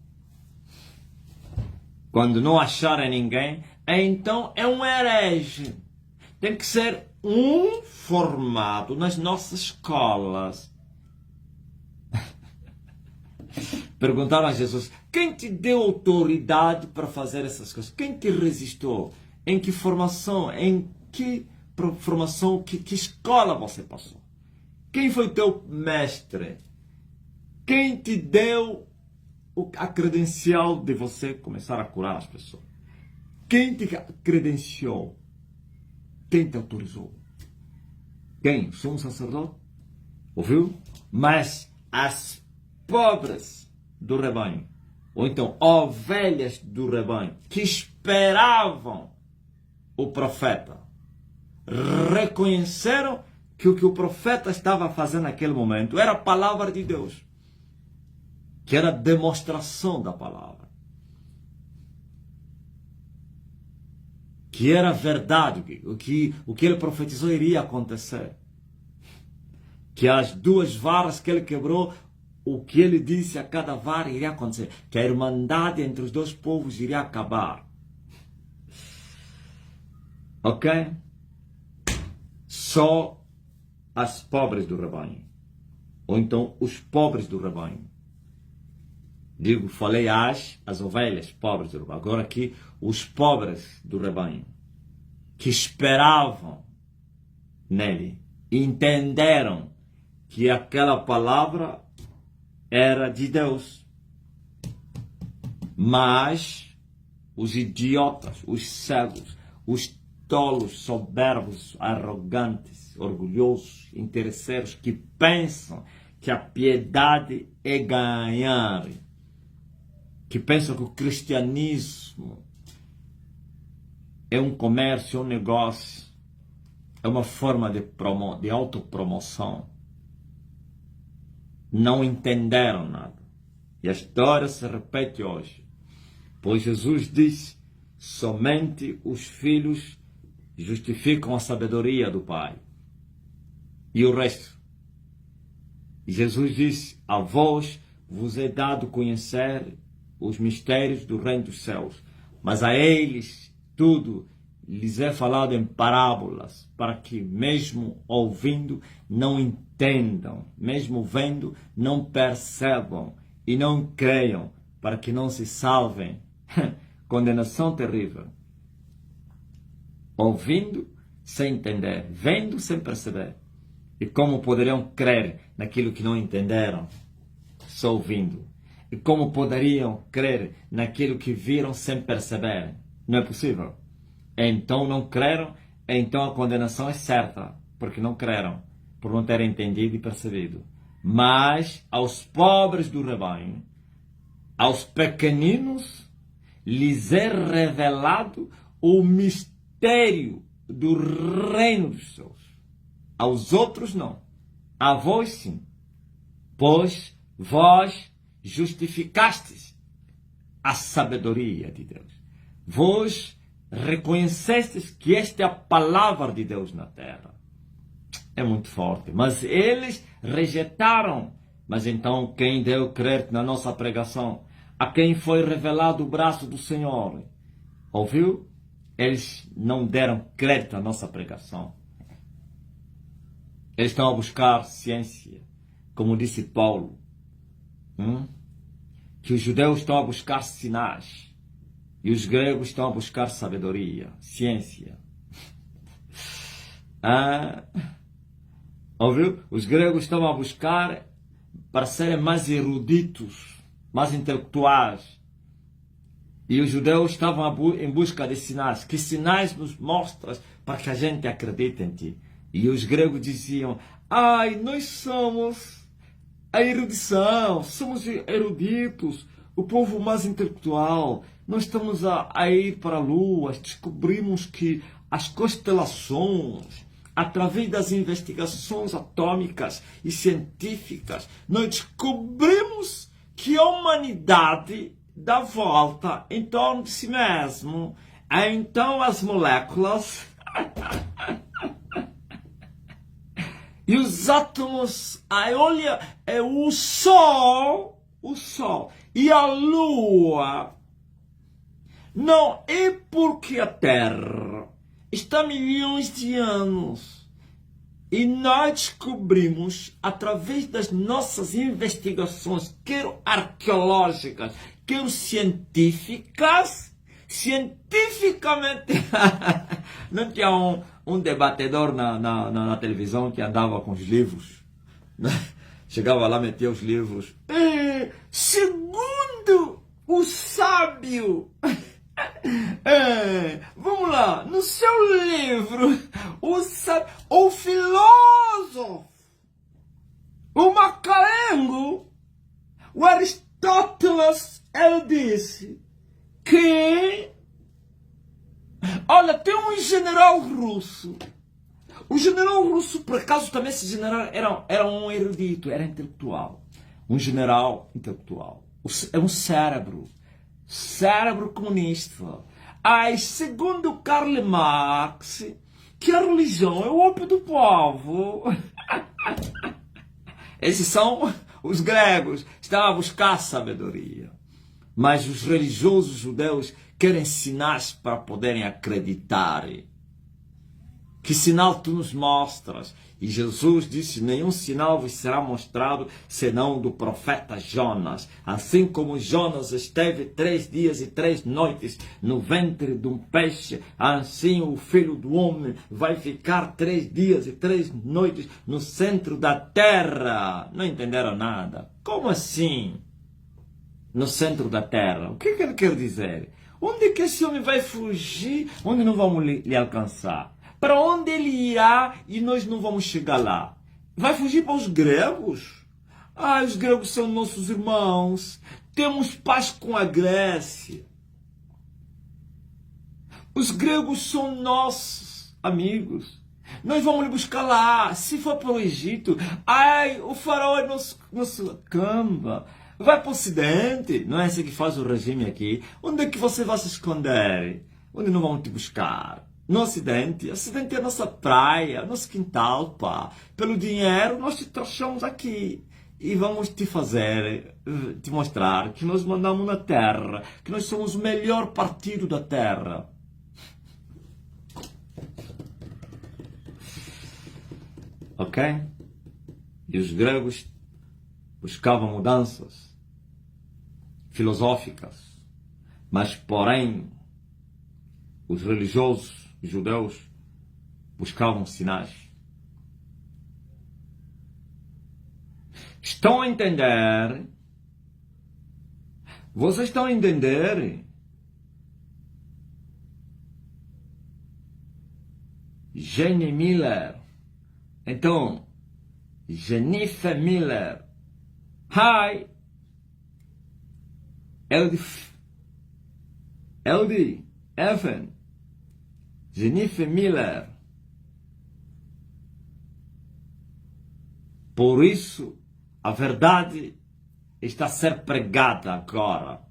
Speaker 1: Quando não acharem ninguém, então é um herege. Tem que ser um formado nas nossas escolas. Perguntaram a Jesus: quem te deu autoridade para fazer essas coisas? Quem te resistiu? Em que formação? Em que formação? Que escola você passou? Quem foi teu mestre? Quem te deu a credencial de você começar a curar as pessoas? Quem te credenciou? Quem te autorizou? Quem? O sumo sacerdote? Ouviu? Mas as pobres do rebanho, ou então ovelhas do rebanho, que esperavam o profeta, reconheceram que o profeta estava fazendo naquele momento era a palavra de Deus, que era a demonstração da palavra, que era verdade, o que ele profetizou iria acontecer. que as duas varas que ele quebrou, o que ele disse a cada vara iria acontecer, que a irmandade entre os dois povos iria acabar. Ok? Só as pobres do rebanho, ou então os pobres do rebanho. Digo, falei as ovelhas pobres do rebanho. Agora aqui, os pobres do rebanho, que esperavam nele, entenderam que aquela palavra era de Deus. Mas os idiotas, os cegos, os tolos, soberbos, arrogantes, orgulhosos, interesseiros, que pensam que a piedade é ganhar, que pensam que o cristianismo é um comércio, um negócio, é uma forma de autopromoção, não entenderam nada. E a história se repete hoje. Pois Jesus disse, somente os filhos justificam a sabedoria do Pai. E o resto? E Jesus disse, a vós vos é dado conhecer os mistérios do reino dos céus, mas a eles tudo lhes é falado em parábolas, para que mesmo ouvindo não entendam, mesmo vendo não percebam e não creiam, para que não se salvem. Condenação terrível. Ouvindo sem entender, vendo sem perceber. E como poderiam crer naquilo que não entenderam, só ouvindo? E como poderiam crer naquilo que viram sem perceber? Não é possível. Então não creram, então a condenação é certa, porque não creram, por não terem entendido e percebido. Mas aos pobres do rebanho, aos pequeninos, lhes é revelado o mistério do reino dos céus. Aos outros não. A vós sim. Pois vós justificastes a sabedoria de Deus. Vós reconhecestes que esta é a palavra de Deus na terra. É muito forte. Mas eles rejeitaram. Mas então quem deu crédito na nossa pregação? A quem foi revelado o braço do Senhor? Ouviu? Eles não deram crédito à nossa pregação. Eles estão a buscar ciência. Como disse Paulo. Que os judeus estão a buscar sinais. E os gregos estão a buscar sabedoria, ciência. Ouviu? Os gregos estão a buscar para serem mais eruditos, mais intelectuais. E os judeus estavam em busca de sinais. Que sinais nos mostras para que a gente acredite em ti? E os gregos diziam, nós somos a erudição, somos eruditos, o povo mais intelectual. Nós estamos a ir para a Lua, descobrimos que as constelações, através das investigações atômicas e científicas, nós descobrimos que a humanidade dá volta em torno de si mesmo. Então as moléculas e os átomos, olha, é o Sol e a Lua. Não é porque a Terra está há milhões de anos e nós descobrimos, através das nossas investigações, quer arqueológicas, quer científicamente, não tinha um debatedor na televisão que andava com os livros, chegava lá, metia os livros, segundo o sábio, vamos lá, no seu livro, o filósofo, o Macalengo, o Aristóteles, ele disse que, olha, tem um general russo. O general russo, por acaso, também esse general era um erudito, era intelectual. Um general intelectual. É um cérebro comunista. Segundo Karl Marx, que a religião é o ópio do povo. Esses são os gregos, estão a buscar sabedoria. Mas os religiosos judeus querem sinais para poderem acreditar. Que sinal tu nos mostras? E Jesus disse, nenhum sinal vos será mostrado, senão do profeta Jonas. Assim como Jonas esteve 3 dias e 3 noites no ventre de um peixe, assim o Filho do Homem vai ficar 3 dias e 3 noites no centro da terra. Não entenderam nada? Como assim? No centro da terra? O que ele quer dizer? Onde que esse homem vai fugir? Onde não vamos lhe alcançar? Para onde ele irá e nós não vamos chegar lá? Vai fugir para os gregos? Ah, os gregos são nossos irmãos. Temos paz com a Grécia. Os gregos são nossos amigos. Nós vamos lhe buscar lá. Se for para o Egito, ai, o faraó é nosso camba. Vai para o ocidente. Não é esse que faz o regime aqui. Onde é que você vai se esconder? Onde não vão te buscar? No Ocidente. O Ocidente é a nossa praia, nosso quintal, pá. Pelo dinheiro, nós te trouxemos aqui. E vamos te mostrar que nós mandamos na terra, que nós somos o melhor partido da terra. Ok? E os gregos buscavam mudanças filosóficas, mas porém os religiosos judeus buscavam sinais. Estão a entender? Vocês estão a entender? Jenny Miller. Então, Jennifer Miller. Hi. LD. Evan. Jennifer Miller. Por isso, a verdade está a ser pregada agora.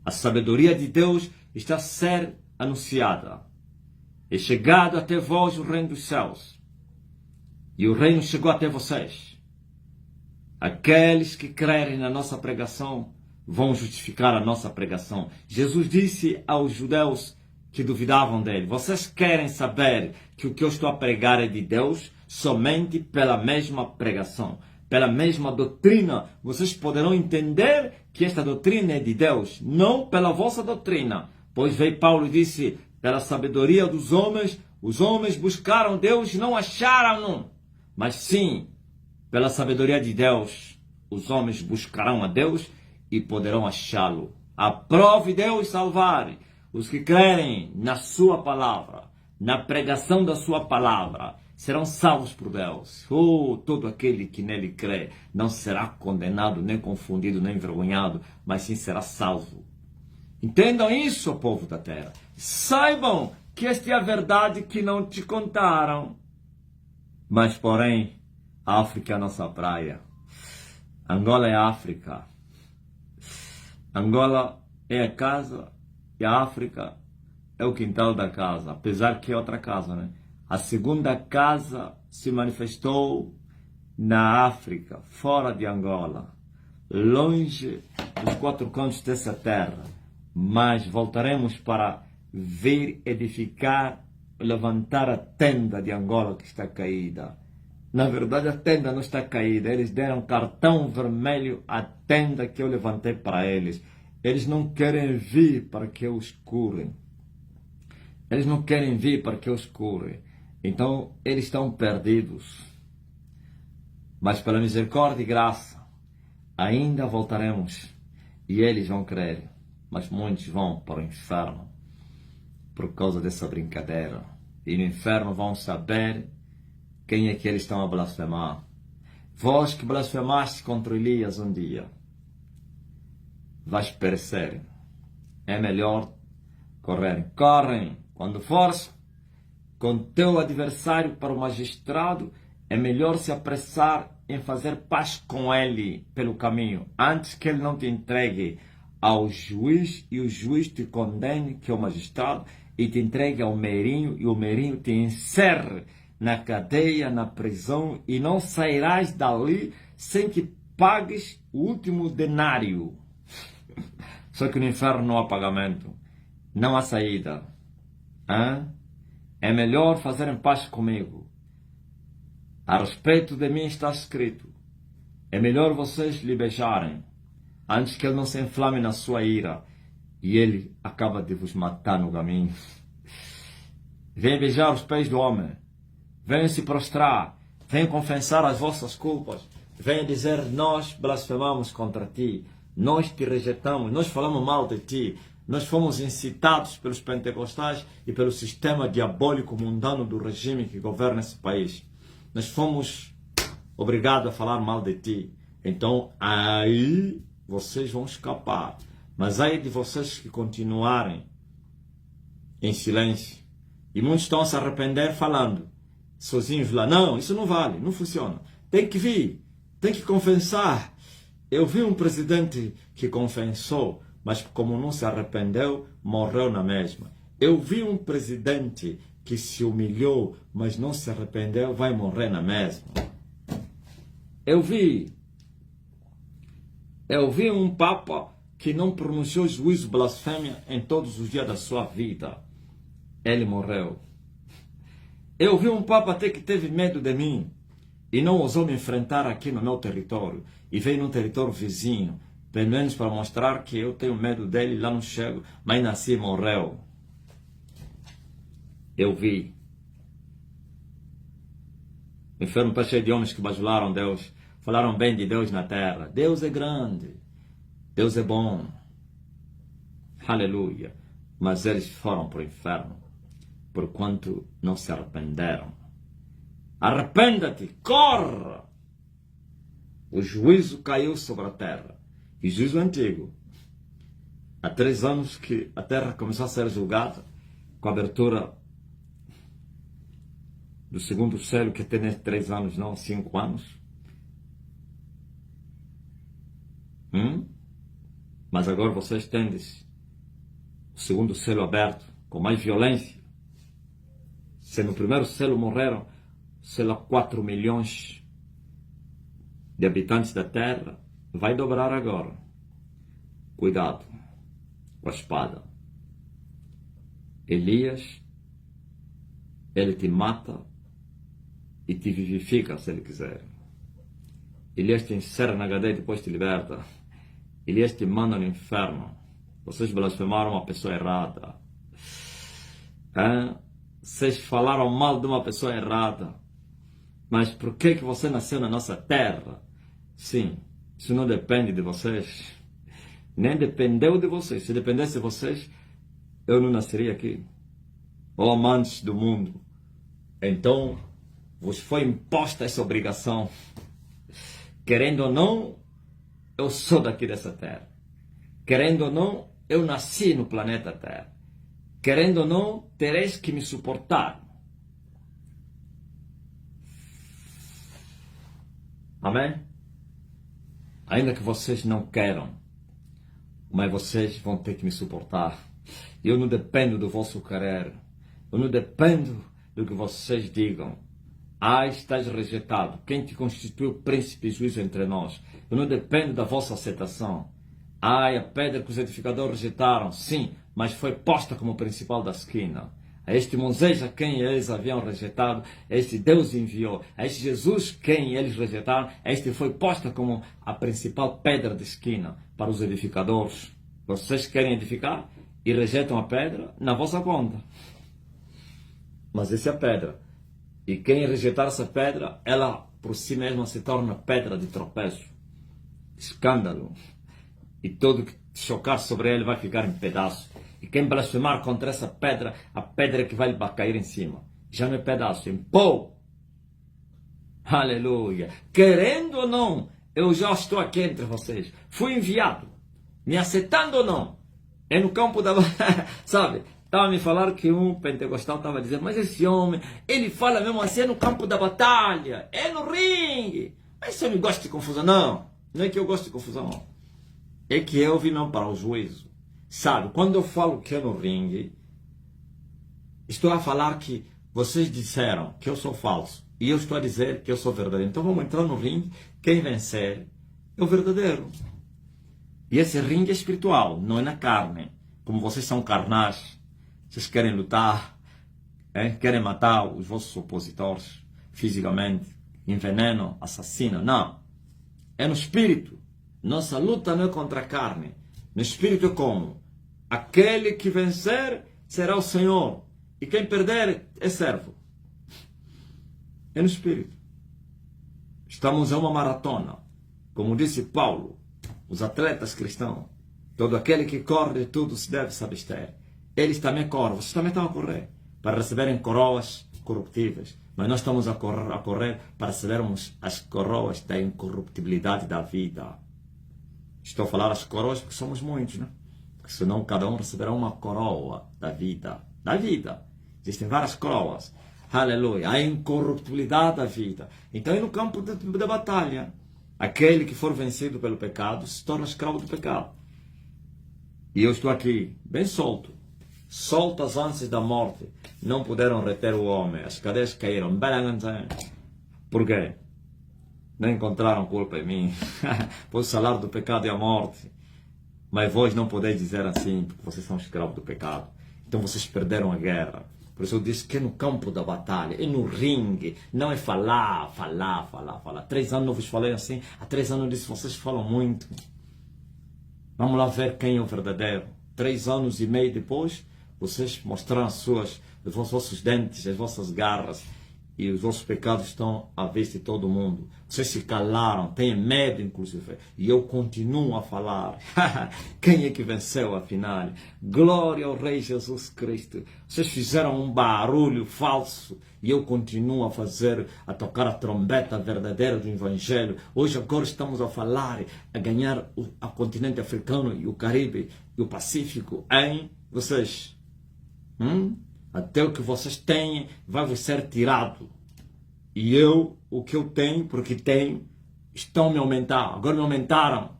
Speaker 1: A sabedoria de Deus está a ser anunciada. É chegado até vós o reino dos céus. E o reino chegou até vocês. Aqueles que crerem na nossa pregação vão justificar a nossa pregação. Jesus disse aos judeus que duvidavam dele, vocês querem saber que o que eu estou a pregar é de Deus? Somente pela mesma pregação, pela mesma doutrina, vocês poderão entender que esta doutrina é de Deus, não pela vossa doutrina. Pois veio Paulo e disse, pela sabedoria dos homens, os homens buscaram Deus e não acharam-no. Mas sim, pela sabedoria de Deus, os homens buscarão a Deus e poderão achá-lo. Aprove Deus salvar os que crerem na sua palavra, na pregação da sua palavra, serão salvos por Deus. Todo aquele que nele crê não será condenado, nem confundido, nem envergonhado, mas sim será salvo. Entendam isso, povo da terra. Saibam que esta é a verdade que não te contaram. Mas, porém, a África é a nossa praia. Angola é a África. Angola é a casa e a África é o quintal da casa, apesar que é outra casa, né? A segunda casa se manifestou na África, fora de Angola, longe dos 4 cantos dessa terra. Mas voltaremos para vir edificar, levantar a tenda de Angola que está caída. Na verdade, a tenda não está caída. Eles deram cartão vermelho à tenda que eu levantei para eles. Eles não querem vir para que eu os cure. Eles não querem vir para que eu os cure. Então, eles estão perdidos. Mas pela misericórdia e graça, ainda voltaremos. E eles vão crer. Mas muitos vão para o inferno por causa dessa brincadeira. E no inferno vão saber quem é que eles estão a blasfemar. Vós que blasfemaste contra Elias um dia, vais perecer. É melhor correrem. Correm. Quando fores com teu adversário para o magistrado, é melhor se apressar em fazer paz com ele pelo caminho, antes que ele não te entregue ao juiz e o juiz te condene, que é o magistrado, e te entregue ao meirinho e o meirinho te encerre na cadeia, na prisão, e não sairás dali sem que pagues o último denário. Só que no inferno não há pagamento, não há saída. É melhor fazerem paz comigo. A respeito de mim está escrito: é melhor vocês lhe beijarem, antes que ele não se inflame na sua ira, e ele acaba de vos matar no caminho. Venham beijar os pés do homem, venham se prostrar, venham confessar as vossas culpas, venham dizer: nós blasfemamos contra ti, nós te rejeitamos, nós falamos mal de ti, nós fomos incitados pelos pentecostais e pelo sistema diabólico mundano do regime que governa esse país. Nós fomos obrigados a falar mal de ti. Então aí vocês vão escapar. Mas aí de vocês que continuarem em silêncio. E muitos estão a se arrepender falando sozinhos lá: não, isso não vale, não funciona. Tem que vir, tem que confessar. Eu vi um presidente que confessou, mas como não se arrependeu, morreu na mesma. Eu vi um presidente que se humilhou, mas não se arrependeu, vai morrer na mesma. Eu vi um papa que não pronunciou juízo blasfêmia em todos os dias da sua vida. Ele morreu. Eu vi um papa até que teve medo de mim e não ousou me enfrentar aqui no meu território, e veio num território vizinho, pelo menos para mostrar que eu tenho medo dele, lá não chego, mas nasci e morreu. Eu vi. O inferno está cheio de homens que bajularam Deus, falaram bem de Deus na terra. Deus é grande, Deus é bom, aleluia. Mas eles foram para o inferno, porquanto não se arrependeram. Arrependa-te, corra! O juízo caiu sobre a terra. E juízo antigo. Há 3 anos que a terra começou a ser julgada, com a abertura do segundo selo, que tem 3 anos, não 5 anos. Mas agora vocês têm o segundo selo aberto, com mais violência. Se no primeiro selo morreram, sei lá, 4 milhões de habitantes da terra, vai dobrar agora. Cuidado com a espada. Elias, ele te mata e te vivifica se ele quiser. Elias te encerra na cadeia e depois te liberta. Elias te manda no inferno. Vocês blasfemaram uma pessoa errada. Vocês falaram mal de uma pessoa errada. Mas por que você nasceu na nossa terra? Sim, isso não depende de vocês. Nem dependeu de vocês. Se dependesse de vocês, eu não nasceria aqui. Ou amantes do mundo. Então, vos foi imposta essa obrigação. Querendo ou não, eu sou daqui dessa terra. Querendo ou não, eu nasci no planeta Terra. Querendo ou não, tereis que me suportar. Amém? Ainda que vocês não queiram, mas vocês vão ter que me suportar. Eu não dependo do vosso querer. Eu não dependo do que vocês digam. Estás rejeitado. Quem te constituiu príncipe e juízo entre nós? Eu não dependo da vossa aceitação. A pedra que os edificadores rejeitaram, sim, mas foi posta como principal da esquina. A este Moisés a quem eles haviam rejeitado, este Deus enviou. A este Jesus quem eles rejeitaram, este foi posta como a principal pedra de esquina para os edificadores. Vocês querem edificar e rejeitam a pedra na vossa conta. Mas essa é a pedra. E quem rejeitar essa pedra, ela por si mesma se torna pedra de tropeço. Escândalo. E tudo que chocar sobre ele vai ficar em pedaços. E quem blasfemar contra essa pedra, a pedra que vai lhe cair em cima. Já não é pedaço, é em pó. Aleluia. Querendo ou não, eu já estou aqui entre vocês. Fui enviado. Me aceitando ou não. É no campo da... Sabe? Estava a me falar que um pentecostal estava dizendo: mas esse homem, ele fala mesmo assim, é no campo da batalha, é no ringue. Mas eu não gosto de confusão, não. Não é que eu gosto de confusão. É que eu vim não para o juízo. Sabe, quando eu falo que é no ringue, estou a falar que vocês disseram que eu sou falso e eu estou a dizer que eu sou verdadeiro. Então vamos entrar no ringue. Quem vencer é o verdadeiro. E esse ringue é espiritual, não é na carne. Como vocês são carnais, vocês querem lutar, querem matar os vossos opositores fisicamente, envenenam, assassinam. Não. É no espírito. Nossa luta não é contra a carne. No espírito é como? Aquele que vencer será o Senhor. E quem perder é servo. É no espírito. Estamos em uma maratona. Como disse Paulo, os atletas cristãos, todo aquele que corre de tudo se deve se abster. Eles também correm, vocês também estão a correr, para receberem coroas corruptíveis. Mas nós estamos a correr para recebermos as coroas da incorruptibilidade da vida. Estou a falar as coroas porque somos muitos, né? Porque senão cada um receberá uma coroa da vida. Da vida. Existem várias coroas. Aleluia. A incorruptibilidade da vida. Então é no campo da batalha. Aquele que for vencido pelo pecado se torna escravo do pecado. E eu estou aqui, bem solto. Solto as ânsias da morte. Não puderam reter o homem. As cadeias caíram. Por quê? Não encontraram culpa em mim. Posso falar do pecado e a morte. Mas vós não podeis dizer assim, porque vocês são escravos do pecado. Então vocês perderam a guerra. Por isso eu disse que é no campo da batalha, é no ringue, não é falar. 3 anos eu vos falei assim, há 3 anos eu disse, vocês falam muito. Vamos lá ver quem é o verdadeiro. 3 anos e meio depois, vocês mostraram os vossos dentes, as vossas garras, e os vossos pecados estão à vista de todo mundo. Vocês se calaram, têm medo inclusive. E eu continuo a falar. Quem é que venceu afinal? Glória ao Rei Jesus Cristo. Vocês fizeram um barulho falso. E eu continuo a tocar a trombeta verdadeira do Evangelho. Hoje agora estamos a falar, a ganhar o continente africano e o Caribe e o Pacífico em vocês. Até o que vocês têm vai vos ser tirado. E eu, o que eu tenho, porque tenho, estão me aumentar. Agora me aumentaram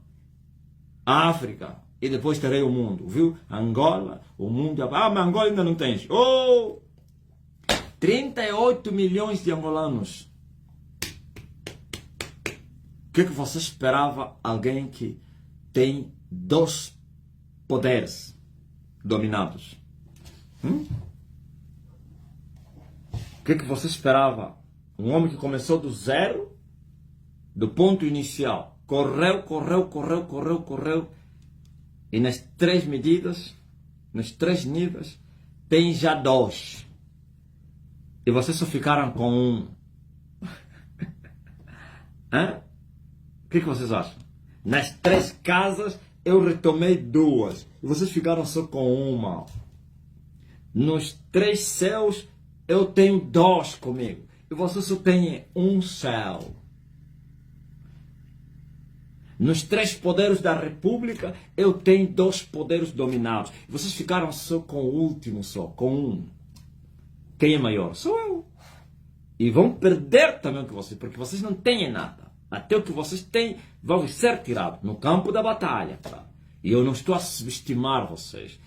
Speaker 1: a África e depois terei o mundo. Viu? Angola, o mundo. Ah, mas Angola ainda não tens. 38 milhões de angolanos. O que você esperava? Alguém que tem 2 poderes dominados. O que você esperava? Um homem que começou do zero, do ponto inicial. Correu. E nas 3 medidas, nos 3 níveis, tem já 2. E vocês só ficaram com 1. O que vocês acham? Nas 3 casas, eu retomei 2. E vocês ficaram só com 1. Nos 3 céus, eu tenho 2 comigo. E você só tem 1 céu. Nos 3 poderes da República, eu tenho 2 poderes dominados. E vocês ficaram só com o último, com 1. Quem é maior? Sou eu. E vão perder também o que vocês, porque vocês não têm nada. Até o que vocês têm vai ser tirado no campo da batalha. Tá? E eu não estou a subestimar vocês.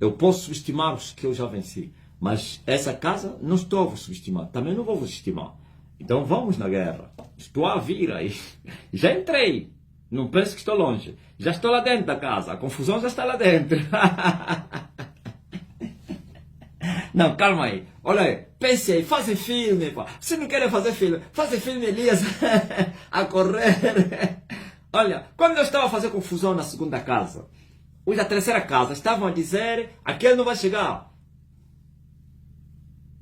Speaker 1: Eu posso subestimar os que eu já venci. Mas essa casa não estou a vos subestimar. Também não vou vos estimar. Então vamos na guerra. Estou a vir aí. Já entrei. Não penso que estou longe. Já estou lá dentro da casa. A confusão já está lá dentro. Não, calma aí. Olha aí. Pense aí. Fazem filme. Pá. Se não querem fazer filme, fazem filme, Elias. A correr. Olha, quando eu estava a fazer confusão na segunda casa, os da terceira casa estavam a dizer: aquele não vai chegar.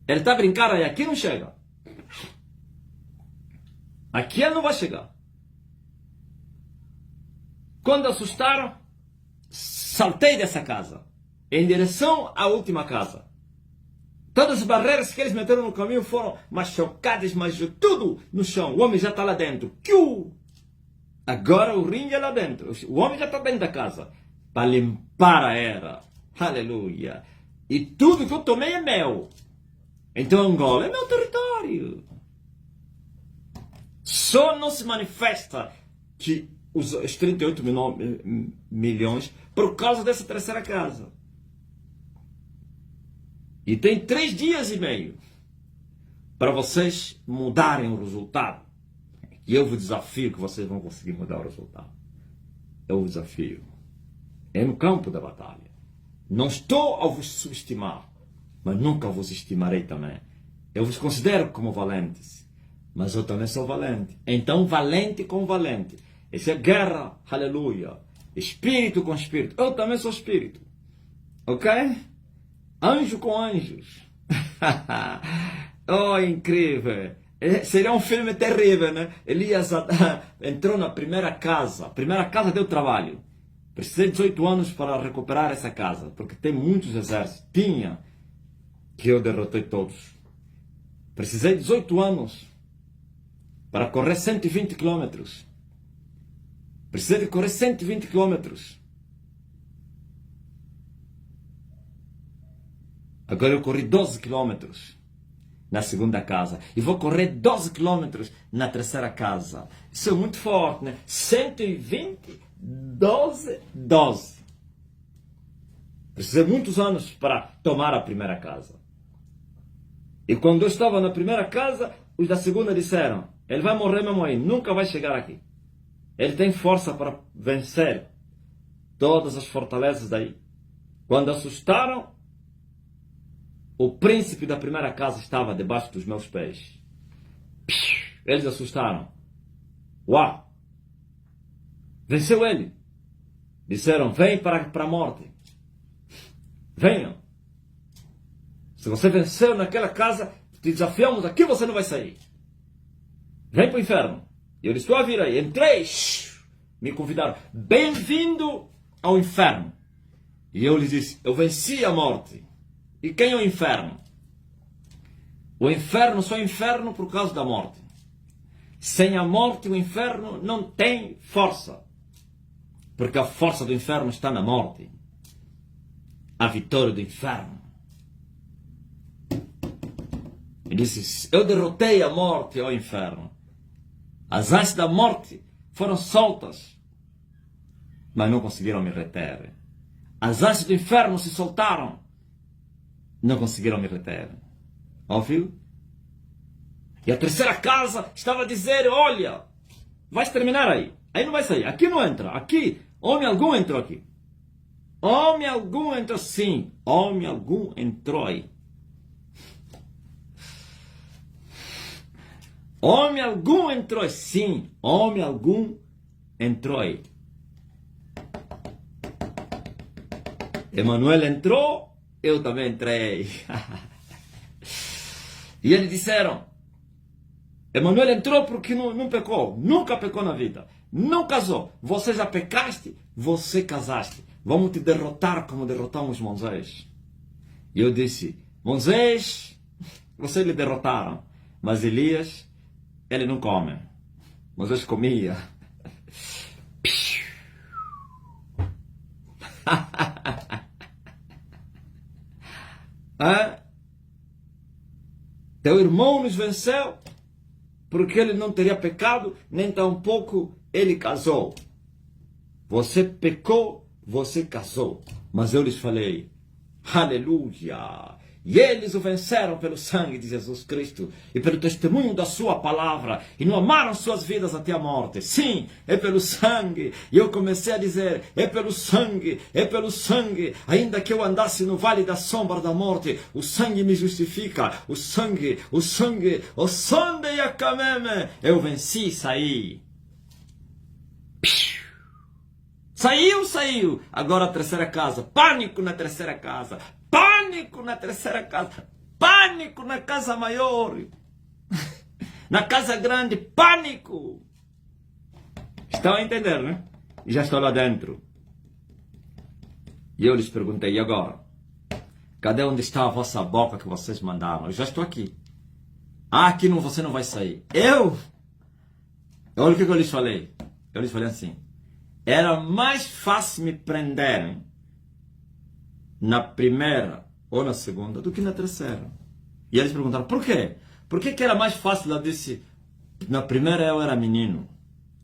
Speaker 1: Ele está a brincar aí, aqui não chega. Aqui ele não vai chegar. Quando assustaram, saltei dessa casa, em direção à última casa. Todas as barreiras que eles meteram no caminho foram machucadas, mas tudo no chão. O homem já está lá dentro. Agora o ringue é lá dentro. O homem já está dentro da casa. Para limpar a era. Aleluia. E tudo que eu tomei é meu. Então Angola é meu território. Só não se manifesta que os 38 milhões por causa dessa terceira casa. E tem 3 dias e meio para vocês mudarem o resultado. E eu vos desafio que vocês vão conseguir mudar o resultado. Eu vos desafio. É no campo da batalha. Não estou a vos subestimar, mas nunca vos estimarei também. Eu vos considero como valentes, mas eu também sou valente. Então, valente com valente. Essa é guerra, aleluia. Espírito com espírito. Eu também sou espírito. Ok? Anjo com anjos. Oh, incrível. Seria um filme terrível, né? Elias entrou na primeira casa. A primeira casa deu trabalho. Precisei de 18 anos para recuperar essa casa, porque tem muitos exércitos. Tinha, que eu derrotei todos. Precisei de 18 anos para correr 120 quilômetros. Precisei de correr 120 quilômetros. Agora eu corri 12 quilômetros na segunda casa. E vou correr 12 quilômetros na terceira casa. Isso é muito forte, né? 120, 12, 12. Precisei de muitos anos para tomar a primeira casa. E quando eu estava na primeira casa, os da segunda disseram: ele vai morrer mesmo aí, nunca vai chegar aqui. Ele tem força para vencer todas as fortalezas daí. Quando assustaram, o príncipe da primeira casa estava debaixo dos meus pés. Eles assustaram. Uau! Venceu ele. Disseram: vem para a morte. Venham. Se você venceu naquela casa, te desafiamos, aqui você não vai sair. Vem para o inferno. E eu disse: estou a vir aí. Entrei. Me convidaram. Bem-vindo ao inferno. E eu lhes disse: eu venci a morte. E quem é o inferno? O inferno só é inferno por causa da morte. Sem a morte, o inferno não tem força. Porque a força do inferno está na morte. A vitória do inferno. Ele disse: eu derrotei a morte e o inferno. As hastes da morte foram soltas, mas não conseguiram me reter. As hastes do inferno se soltaram, não conseguiram me reter. Ouviu? E a terceira casa estava a dizer: olha, vais terminar aí. Aí não vai sair. Aqui não entra. Aqui, homem algum entrou aqui. Homem algum entrou, sim. Homem algum entrou aí. Homem algum entrou, sim. Homem algum entrou aí. Emanuel entrou, eu também entrei. E eles disseram: Emanuel entrou porque não pecou, nunca pecou na vida, não casou. Você já pecaste, você casaste. Vamos te derrotar como derrotamos Moisés. E eu disse: Moisés, vocês lhe derrotaram, mas Elias, ele não come. Moisés comia. Teu irmão nos venceu porque ele não teria pecado, nem tampouco ele casou. Você pecou, você casou. Mas eu lhes falei: aleluia! E eles o venceram pelo sangue de Jesus Cristo e pelo testemunho da sua palavra, e não amaram suas vidas até a morte. Sim, é pelo sangue. E eu comecei a dizer: é pelo sangue, é pelo sangue. Ainda que eu andasse no vale da sombra da morte, o sangue me justifica. O sangue, o sangue, o sangue yakameme. Eu venci e saí. Saiu. Agora a terceira casa. Pânico na terceira casa. Pânico na terceira casa. Pânico na casa maior. Na casa grande. Pânico. Estão a entender, né? E já estou lá dentro. E eu lhes perguntei: e agora? Cadê onde está a vossa boca que vocês mandaram? Eu já estou aqui. Aqui não, você não vai sair. Olha o que eu lhes falei. Eu lhes falei assim: era mais fácil me prenderem na primeira ou na segunda do que na terceira. E eles perguntaram: por quê? Por que era mais fácil? Eu disse: na primeira eu era menino.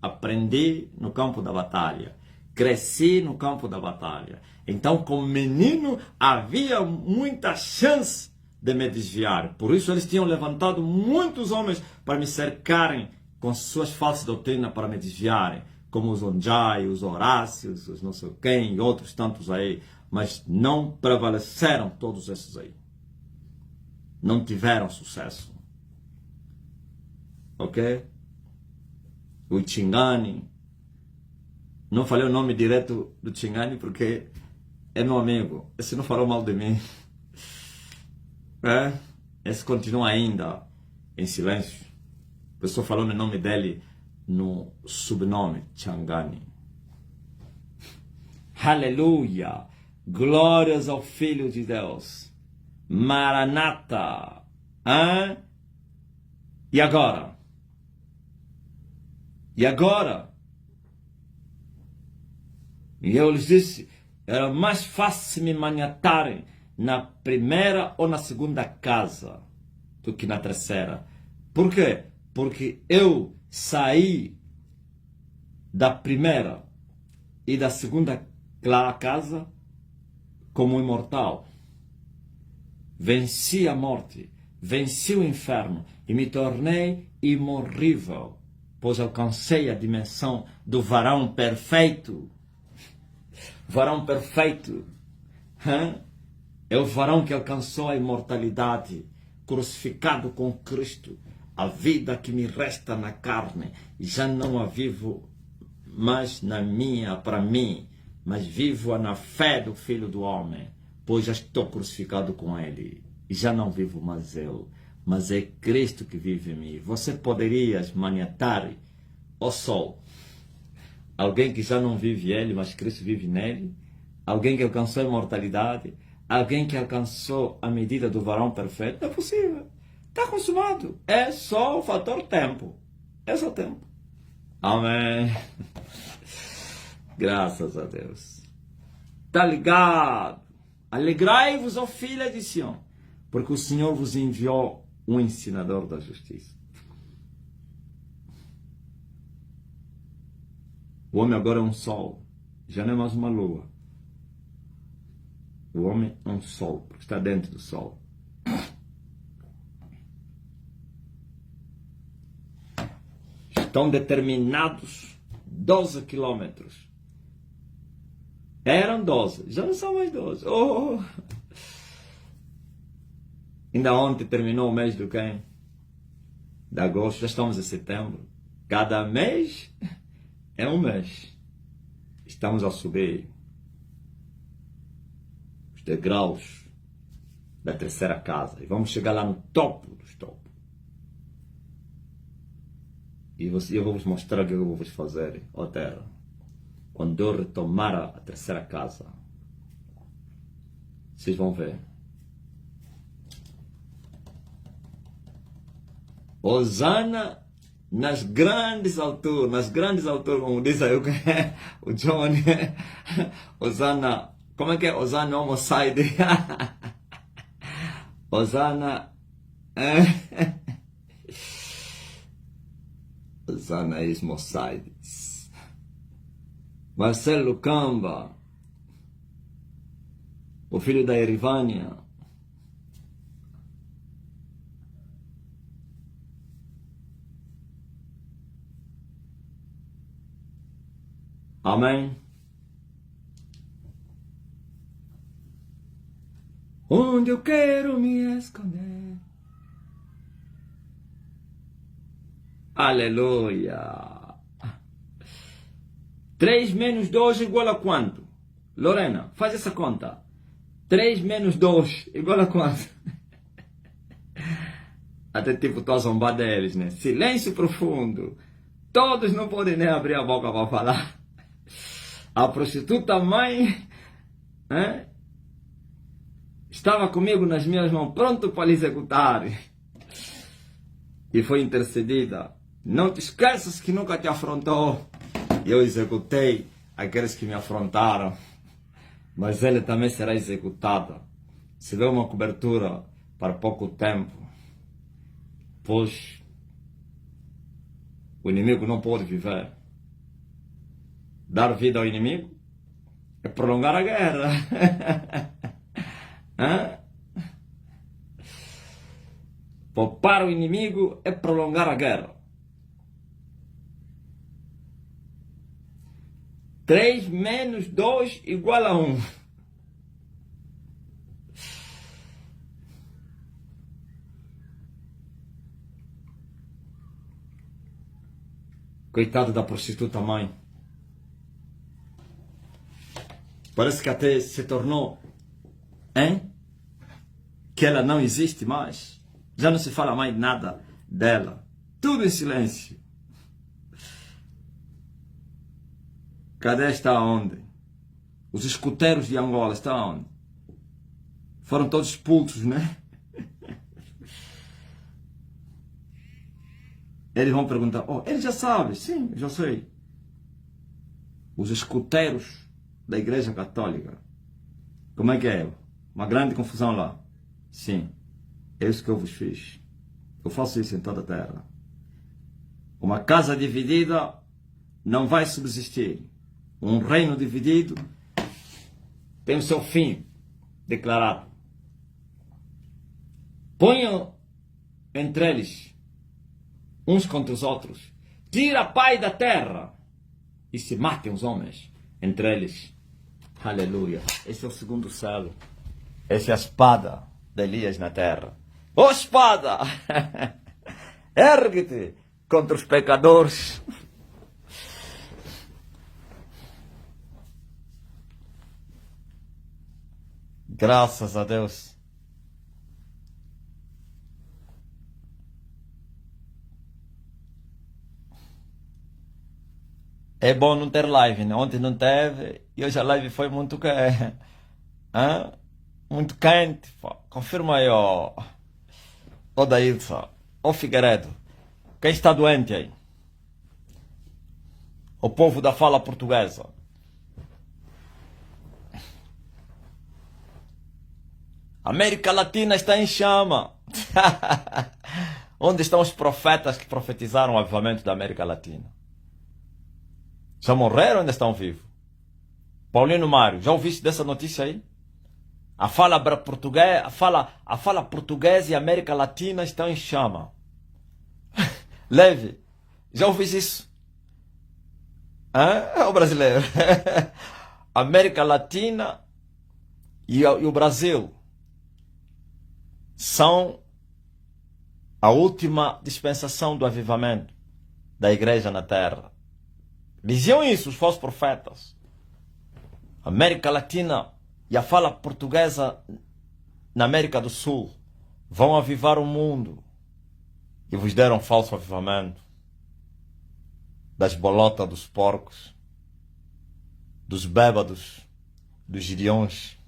Speaker 1: Aprendi no campo da batalha. Cresci no campo da batalha. Então, como menino, havia muita chance de me desviar. Por isso, eles tinham levantado muitos homens para me cercarem com suas falsas doutrinas para me desviarem. Como os Onjai, os Horácios, os não sei quem e outros tantos aí. Mas não prevaleceram todos esses aí. Não tiveram sucesso. Ok? O Chingani. Não falei o nome direto do Chingani porque é meu amigo. Esse não falou mal de mim. Esse continua ainda em silêncio. A pessoa falando o nome dele no subnome, Changani. Aleluia! Glórias ao Filho de Deus. Maranata. E agora? E agora? E eu lhes disse, era mais fácil me maniatarem na primeira ou na segunda casa do que na terceira. Por quê? Porque eu saí da primeira e da segunda casa como imortal. Venci a morte, venci o inferno e me tornei imorrível, pois alcancei a dimensão do varão perfeito. Varão perfeito. É o varão que alcançou a imortalidade, crucificado com Cristo. A vida que me resta na carne, já não a vivo mais para mim, mas vivo-a na fé do Filho do Homem, pois já estou crucificado com Ele. E já não vivo mais eu, mas é Cristo que vive em mim. Você poderia maniatar o sol. Alguém que já não vive ele, mas Cristo vive nele. Alguém que alcançou a imortalidade. Alguém que alcançou a medida do varão perfeito. Não é possível. Está consumado. É só o fator tempo. É só tempo. Amém. Graças a Deus. Está ligado? Alegrai-vos, ó filha de Sião, porque o Senhor vos enviou um ensinador da justiça. O homem agora é um sol, já não é mais uma lua. O homem é um sol, porque está dentro do sol. Estão determinados 12 quilômetros. Eram 12, já não são mais 12. Oh. Ainda ontem terminou o mês do quem? De agosto, já estamos em setembro. Cada mês é um mês. Estamos a subir os degraus da terceira casa. E vamos chegar lá no topo dos topos. E eu vou vos mostrar o que eu vou vos fazer, ó terra. Quando eu retomar a terceira casa. Vocês vão ver. Hosana nas grandes alturas, como diz aí o Johnny. Hosana, como é que é? Hosana homicide. Hosana. Hosana ismocides. Marcelo Camba, o filho da Erivânia. Amém? Onde eu quero me esconder. Aleluia. 3 menos 2 igual a quanto? Lorena, faz essa conta. 3 menos 2 igual a quanto? Até tipo, estou a zombar deles, né? Silêncio profundo. Todos não podem nem abrir a boca para falar. A prostituta mãe estava comigo nas minhas mãos, pronto para lhe executar. E foi intercedida. Não te esqueças que nunca te afrontou. Eu executei aqueles que me afrontaram. Mas ele também será executado. Se deu uma cobertura para pouco tempo. Pois o inimigo não pode viver. Dar vida ao inimigo é prolongar a guerra. Hã? Poupar o inimigo é prolongar a guerra. 3 menos 2 igual a 1. Coitado da prostituta mãe. Parece que até se tornou, hein? Que ela não existe mais. Já não se fala mais nada dela. Tudo em silêncio. Cadê está onde? Os escuteiros de Angola estão onde? Foram todos expulsos, né? Eles vão perguntar, oh, ele já sabe. Sim, já sei. Os escuteiros da Igreja Católica. Como é que é? Uma grande confusão lá. Sim, é isso que eu vos fiz. Eu faço isso em toda a terra. Uma casa dividida não vai subsistir. Um reino dividido tem o seu fim declarado. Ponham entre eles uns contra os outros. Tira a paz da terra e se matem os homens entre eles. Aleluia. Esse é o segundo selo. Essa é a espada de Elias na terra. Ô espada! Ergue-te contra os pecadores. Graças a Deus. É bom não ter live, né? Ontem não teve e hoje a live foi muito muito quente. Pô. Confirma aí, ó Daílson, ó Figueiredo. Quem está doente aí? O povo da fala portuguesa. América Latina está em chama. Onde estão os profetas que profetizaram o avivamento da América Latina? Já morreram ou ainda estão vivos? Paulino Mário, já ouviste dessa notícia aí? A fala portuguesa e América Latina estão em chama. Leve, já ouviste isso? É o brasileiro. América Latina e o Brasil são a última dispensação do avivamento da igreja na terra. Diziam isso os falsos profetas. América Latina e a fala portuguesa na América do Sul vão avivar o mundo. E vos deram falso avivamento. Das bolotas dos porcos, dos bêbados, dos gideões.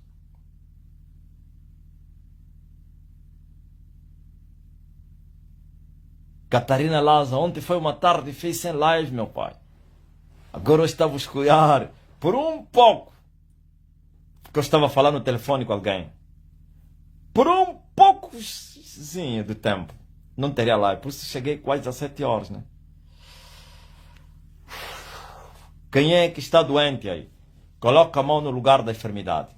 Speaker 1: Catarina Laza, ontem foi uma tarde e fez sem live, meu pai. Agora eu estava a escolher por um pouco. Porque eu estava falando no telefone com alguém. Por um poucozinho de tempo. Não teria live. Por isso cheguei quase às 7 horas, né? Quem é que está doente aí? Coloca a mão no lugar da enfermidade.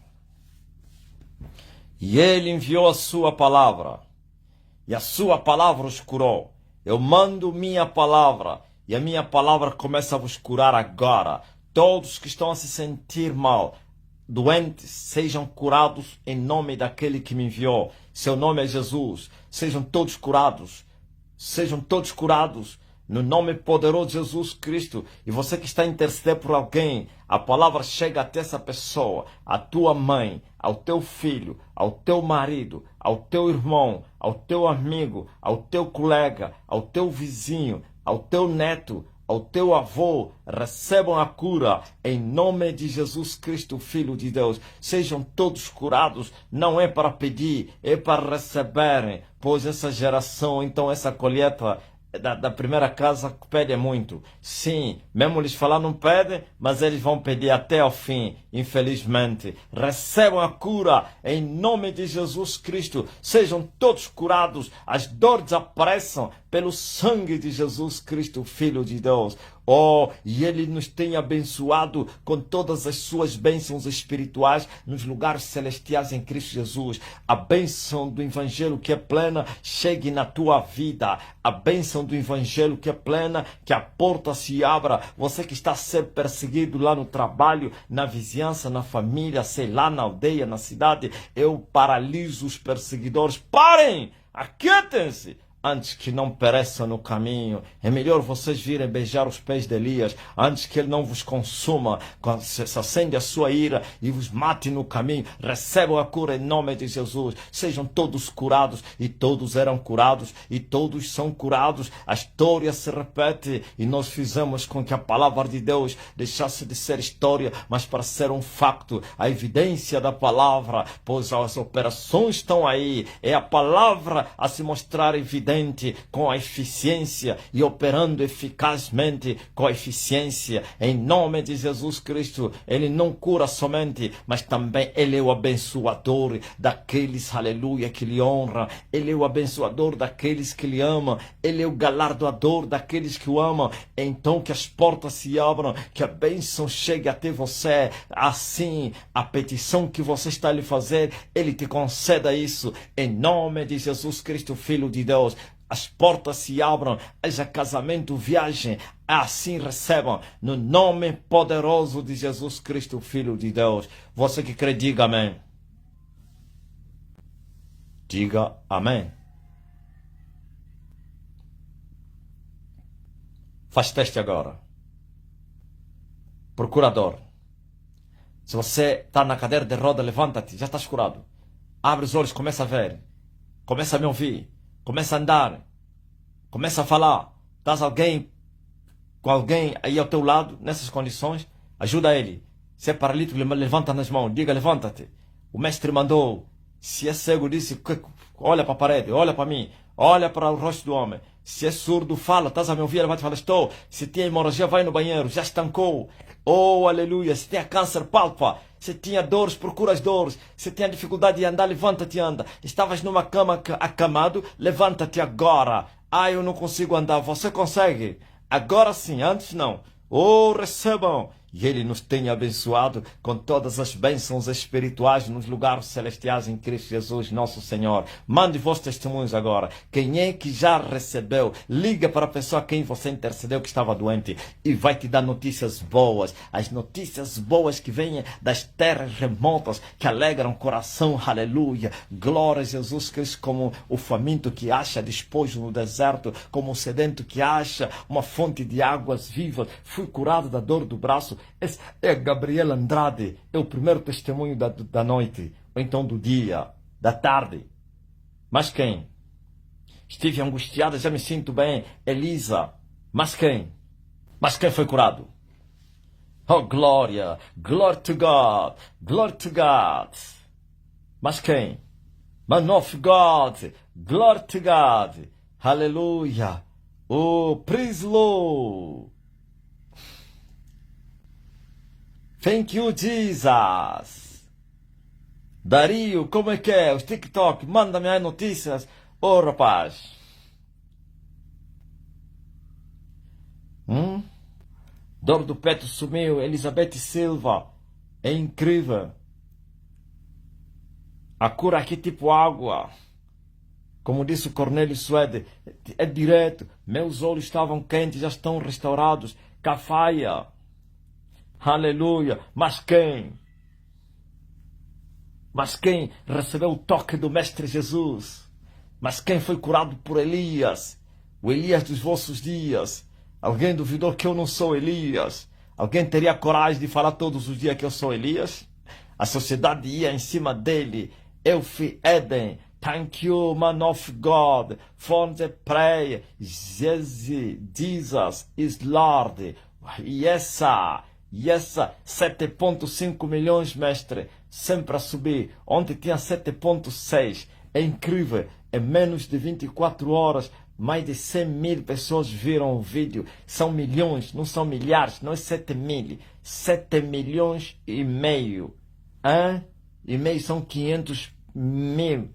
Speaker 1: E ele enviou a sua palavra. E a sua palavra os curou. Eu mando minha palavra. E a minha palavra começa a vos curar agora. Todos que estão a se sentir mal, doentes, sejam curados em nome daquele que me enviou. Seu nome é Jesus. Sejam todos curados. Sejam todos curados. No nome poderoso de Jesus Cristo. E você que está a interceder por alguém, a palavra chega até essa pessoa, a tua mãe, ao teu filho, ao teu marido, ao teu irmão, ao teu amigo, ao teu colega, ao teu vizinho, ao teu neto, ao teu avô. Recebam a cura em nome de Jesus Cristo, Filho de Deus. Sejam todos curados. Não é para pedir, é para receberem. Pois essa geração, então essa colheita da primeira casa pede muito. Sim, mesmo lhes falar não pedem, mas eles vão pedir até ao fim, infelizmente. Recebam a cura em nome de Jesus Cristo. Sejam todos curados, as dores desapareçam, pelo sangue de Jesus Cristo, Filho de Deus. Oh, e Ele nos tem abençoado com todas as suas bênçãos espirituais nos lugares celestiais em Cristo Jesus. A bênção do Evangelho que é plena chegue na tua vida. A bênção do Evangelho que é plena, que a porta se abra. Você que está a ser perseguido lá no trabalho, na vizinhança, na família, sei lá, na aldeia, na cidade, eu paraliso os perseguidores. Parem! Aquietem-se! Antes que não pereçam no caminho. É melhor vocês virem beijar os pés de Elias, antes que ele não vos consuma, se acende a sua ira e vos mate no caminho. Recebam a cura em nome de Jesus. Sejam todos curados, e todos eram curados, e todos são curados. A história se repete, e nós fizemos com que a palavra de Deus deixasse de ser história, mas para ser um facto, a evidência da palavra, pois as operações estão aí. É a palavra a se mostrar evidente, com a eficiência e operando eficazmente com a eficiência. Em nome de Jesus Cristo, Ele não cura somente, mas também Ele é o abençoador daqueles, aleluia, que lhe honram. Ele é o abençoador daqueles que lhe amam. Ele é o galardoador daqueles que o amam. Então que as portas se abram, que a bênção chegue até você. Assim, a petição que você está a lhe fazer, Ele te conceda isso. Em nome de Jesus Cristo, Filho de Deus. As portas se abram, haja casamento, viagem, assim recebam, no nome poderoso de Jesus Cristo, Filho de Deus. Você que crê, diga amém. Diga amém. Faz teste agora. Procurador. Se você está na cadeira de roda, levanta-te, já estás curado. Abre os olhos, começa a ver. Começa a me ouvir. Começa a andar, começa a falar. Estás com alguém aí ao teu lado, nessas condições, ajuda ele. Se é paralítico, levanta nas mãos, diga levanta-te. O mestre mandou. Se é cego, disse, olha para a parede, olha para mim, olha para o rosto do homem. Se é surdo, fala, estás a me ouvir, levanta e fala, estou. Se tem hemorragia, vai no banheiro, já estancou. Oh, aleluia. Se tem câncer, palpa. Se tinha dores, procura as dores. Se tinha dificuldade de andar, levanta-te e anda. Estavas numa cama acamado, levanta-te agora. Ah, eu não consigo andar. Você consegue? Agora sim, antes não. Oh, recebam. E Ele nos tem abençoado com todas as bênçãos espirituais nos lugares celestiais em Cristo Jesus, nosso Senhor. Mande vossos testemunhos agora. Quem é que já recebeu? Liga para a pessoa a quem você intercedeu que estava doente e vai te dar notícias boas. As notícias boas que vêm das terras remotas, que alegram o coração. Aleluia. Glória a Jesus Cristo, como o faminto que acha despojo no deserto, como o sedento que acha uma fonte de águas vivas. Fui curado da dor do braço. Esse é Gabriel Andrade, é o primeiro testemunho da noite, ou então do dia, da tarde. Mas quem? Estive angustiada, já me sinto bem. Elisa. Mas quem? Mas quem foi curado? Oh, glória! Glory to God! Glory to God! Mas quem? Man of God! Glory to God! Aleluia! Oh, praise Lord! Thank you, Jesus. Dario, como é que é? Os TikTok, manda-me aí notícias. Oh, rapaz. Dor do peito sumiu. Elizabeth Silva. É incrível. A cura aqui tipo água. Como disse o Cornélio Suede, é direto. Meus olhos estavam quentes, já estão restaurados. Cafaia. Aleluia. Mas quem? Mas quem recebeu o toque do Mestre Jesus? Mas quem foi curado por Elias? O Elias dos vossos dias. Alguém duvidou que eu não sou Elias? Alguém teria coragem de falar todos os dias que eu sou Elias? A sociedade ia em cima dele. Eu fui Eden. Thank you, man of God, for the prayer. Jesus is Lord. Yes, sir. Yes, 7,5 milhões, mestre. Sempre a subir. Ontem tinha 7,6. É incrível. Em menos de 24 horas, mais de 100 mil pessoas viram o vídeo. São milhões, não são milhares, não é 7 mil. 7 milhões e meio. E meio são 500 mil.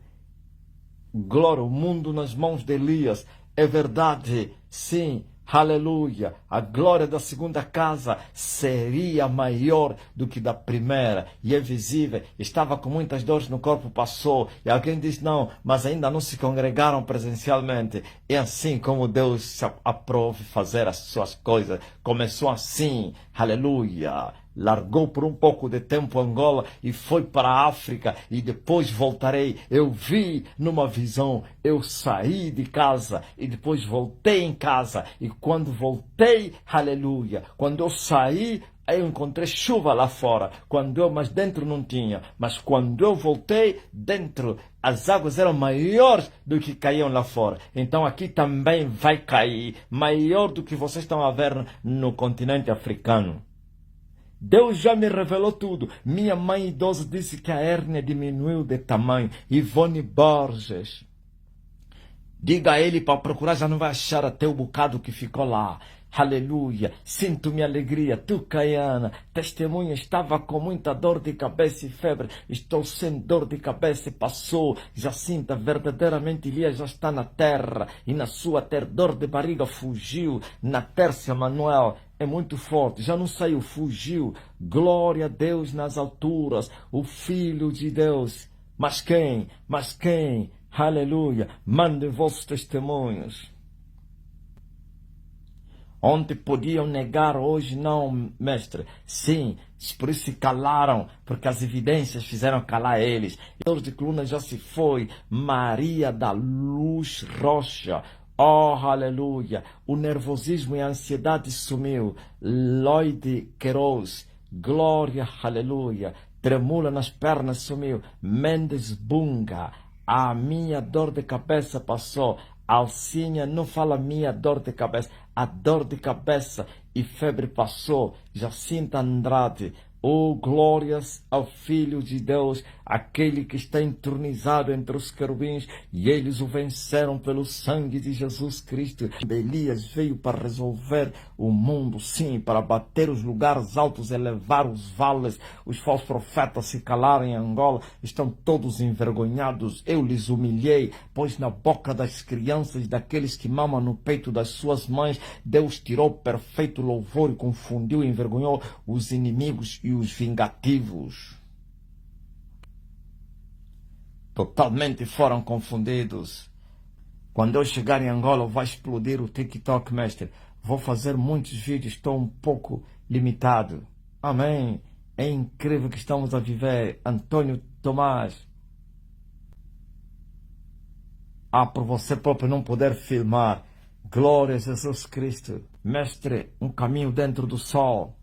Speaker 1: Glória, o mundo nas mãos de Elias. é verdade, sim. Aleluia, a glória da segunda casa seria maior do que da primeira, e é visível. Estava com muitas dores no corpo, passou, e alguém diz, não, mas ainda não se congregaram presencialmente. É assim como Deus se aprove fazer as suas coisas. Começou assim, aleluia. Largou por um pouco de tempo Angola e foi para a África, e depois voltarei. Eu vi numa visão, eu saí de casa e depois voltei em casa, e quando voltei, aleluia, quando eu saí, eu encontrei chuva lá fora, mas dentro não tinha, mas quando eu voltei, dentro as águas eram maiores do que caíam lá fora. Então aqui também vai cair, maior do que vocês estão a ver no continente africano. Deus já me revelou tudo. Minha mãe idosa disse que a hérnia diminuiu de tamanho. Ivone Borges. Diga a ele para procurar, já não vai achar até o bocado que ficou lá. Aleluia. Sinto minha alegria. Tu, Caiana, testemunha, estava com muita dor de cabeça e febre. Estou sem dor de cabeça e passou. Jacinta, verdadeiramente Elias já está na terra. E na sua terra, dor de barriga fugiu. Na Tércia, Manuel. É muito forte, já não saiu, fugiu. Glória a Deus nas alturas, o Filho de Deus. Mas quem? Mas quem? Aleluia. Mandem vossos testemunhos. Ontem podiam negar, hoje não, mestre. Sim, por isso se calaram, porque as evidências fizeram calar eles. Deus de coluna já se foi. Maria da Luz Rocha. Oh, aleluia! O nervosismo e a ansiedade sumiu. Lloyd Queiroz, glória, aleluia! Tremula nas pernas sumiu. Mendes Bunga, a minha dor de cabeça passou. Alcínia, não fala minha dor de cabeça. A dor de cabeça e febre passou. Jacinta Andrade, oh, glórias ao Filho de Deus, aquele que está entronizado entre os querubins, e eles o venceram pelo sangue de Jesus Cristo. Elias veio para resolver o mundo, sim, para bater os lugares altos, elevar os vales. Os falsos profetas se calaram em Angola, estão todos envergonhados. Eu lhes humilhei, pois na boca das crianças, daqueles que mamam no peito das suas mães, Deus tirou perfeito louvor e confundiu e envergonhou os inimigos e os vingativos. Totalmente foram confundidos. Quando eu chegar em Angola, vai explodir o TikTok, mestre. Vou fazer muitos vídeos, estou um pouco limitado. Amém. É incrível que estamos a viver. Antônio Tomás. Por você próprio não poder filmar. Glória a Jesus Cristo. Mestre, um caminho dentro do sol.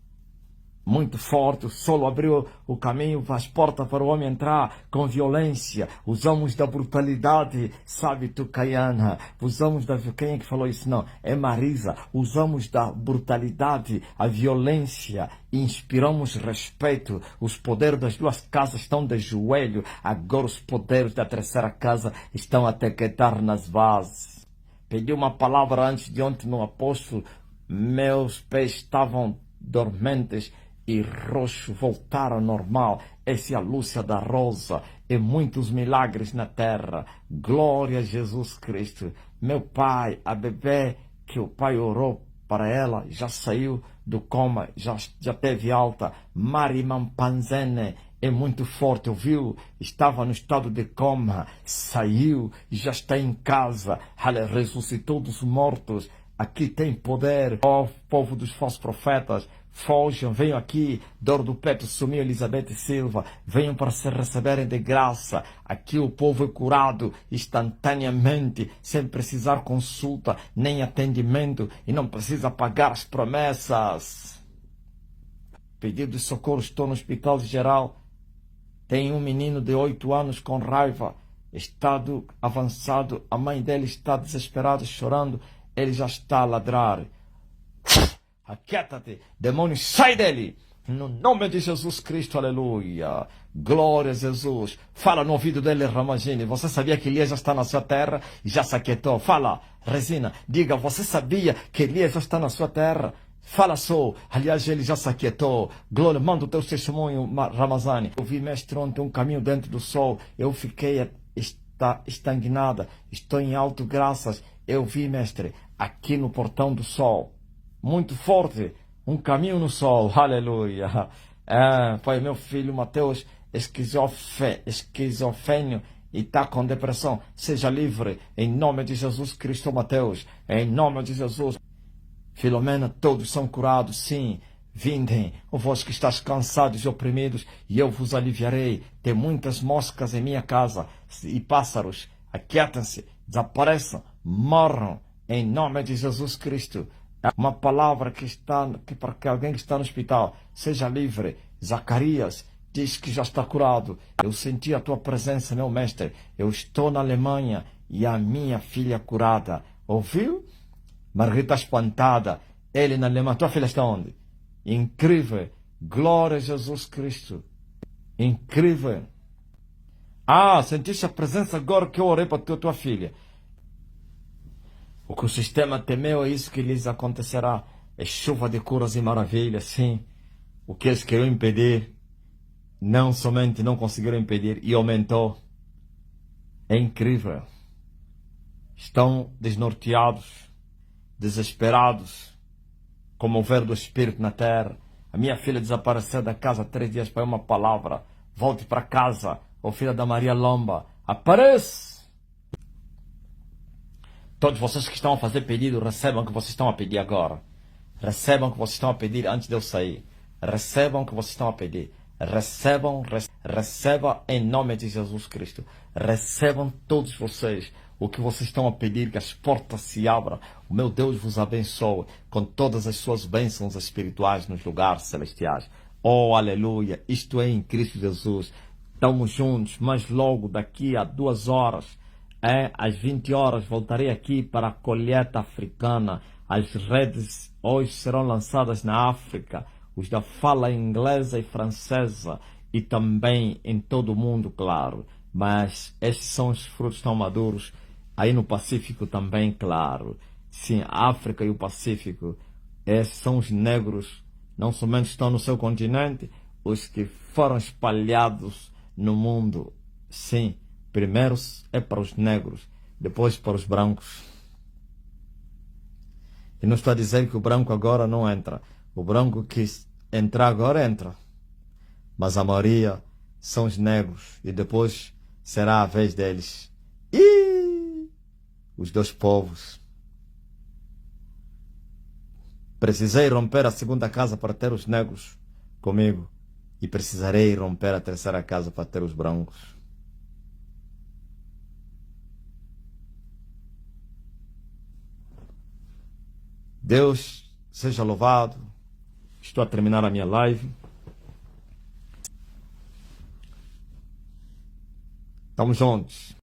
Speaker 1: Muito forte, o sol abriu o caminho, as portas para o homem entrar com violência. Usamos da brutalidade, sabe tu, Caiana? Usamos da... Quem é que falou isso? Não, é Marisa. Usamos da brutalidade, a violência, inspiramos respeito. Os poderes das duas casas estão de joelho. Agora os poderes da terceira casa estão a tequetar nas bases. Pedi uma palavra antes de ontem no apóstolo. Meus pés estavam dormentes e roxo, voltaram ao normal. Essa é a Lúcia da Rosa. E muitos milagres na terra. Glória a Jesus Cristo. Meu pai, a bebê que o pai orou para ela, já saiu do coma, já teve alta. Mariman Panzene é muito forte, ouviu? Estava no estado de coma, saiu e já está em casa. Ela ressuscitou dos mortos. Aqui tem poder. Ó, povo dos falsos profetas, fogem, venham aqui. Dor do peito sumiu, Elizabeth Silva. Venham para se receberem de graça. Aqui o povo é curado instantaneamente, sem precisar consulta nem atendimento, e não precisa pagar as promessas. Pedido de socorro, estou no hospital geral. Tem um menino de 8 anos com raiva, estado avançado. A mãe dele está desesperada, chorando. Ele já está a ladrar. Aquieta-te, demônio, sai dele! No nome de Jesus Cristo, aleluia. Glória a Jesus. Fala no ouvido dele, Ramagini. Você sabia que Elias já está na sua terra e já se aquietou? Fala, Resina. Diga, você sabia que Elias já está na sua terra? Fala só. Aliás, ele já se aquietou. Glória, manda o teu testemunho, Ramazani. Eu vi, mestre, ontem um caminho dentro do sol. Eu fiquei estagnada. Estou em alto graças. Eu vi, mestre, aqui no Portão do Sol, muito forte, um caminho no sol, aleluia. Foi meu filho Mateus, esquizofrênio e está com depressão. Seja livre, em nome de Jesus Cristo, Mateus, em nome de Jesus. Filomena, todos são curados, sim. Vindem, vós que estáis cansados e oprimidos, e eu vos aliviarei. Tem muitas moscas em minha casa e pássaros. Aquietem-se, desapareçam, morram, em nome de Jesus Cristo. Uma palavra para que alguém que está no hospital seja livre. Zacarias diz que já está curado. Eu senti a tua presença, meu mestre. Eu estou na Alemanha e a minha filha curada. Ouviu? Margarita espantada. Ele na Alemanha. Tua filha está onde? Incrível. Glória a Jesus Cristo. Incrível. Sentiste a presença agora que eu orei para tua filha. O que o sistema temeu é isso que lhes acontecerá. É chuva de curas e maravilhas, sim. O que eles queriam impedir, não somente não conseguiram impedir, e aumentou. É incrível. Estão desnorteados, desesperados, como o mover do Espírito na terra. A minha filha desapareceu da casa há 3 dias para uma palavra. Volte para casa, ô filha da Maria Lomba. Apareça! Todos vocês que estão a fazer pedido, recebam o que vocês estão a pedir agora. Recebam o que vocês estão a pedir antes de eu sair. Recebam o que vocês estão a pedir. Recebam em nome de Jesus Cristo. Recebam todos vocês o que vocês estão a pedir, que as portas se abram. O meu Deus vos abençoe com todas as suas bênçãos espirituais nos lugares celestiais. Oh, aleluia! Isto é em Cristo Jesus. Estamos juntos, mas logo daqui a 2 horas, às 20 horas, voltarei aqui para a colheita africana. As redes hoje serão lançadas na África, os da fala inglesa e francesa, e também em todo o mundo, claro. Mas esses são os frutos tão maduros. Aí no Pacífico também, claro. Sim, a África e o Pacífico, esses são os negros, não somente estão no seu continente, os que foram espalhados no mundo. Sim, primeiro é para os negros, depois para os brancos. E não estou a dizer que o branco agora não entra. O branco que entrar agora entra. Mas a maioria são os negros. E depois será a vez deles. Os 2 povos. Precisei romper a 2ª casa para ter os negros comigo. E precisarei romper a 3ª casa para ter os brancos. Deus seja louvado. Estou a terminar a minha live. Estamos juntos.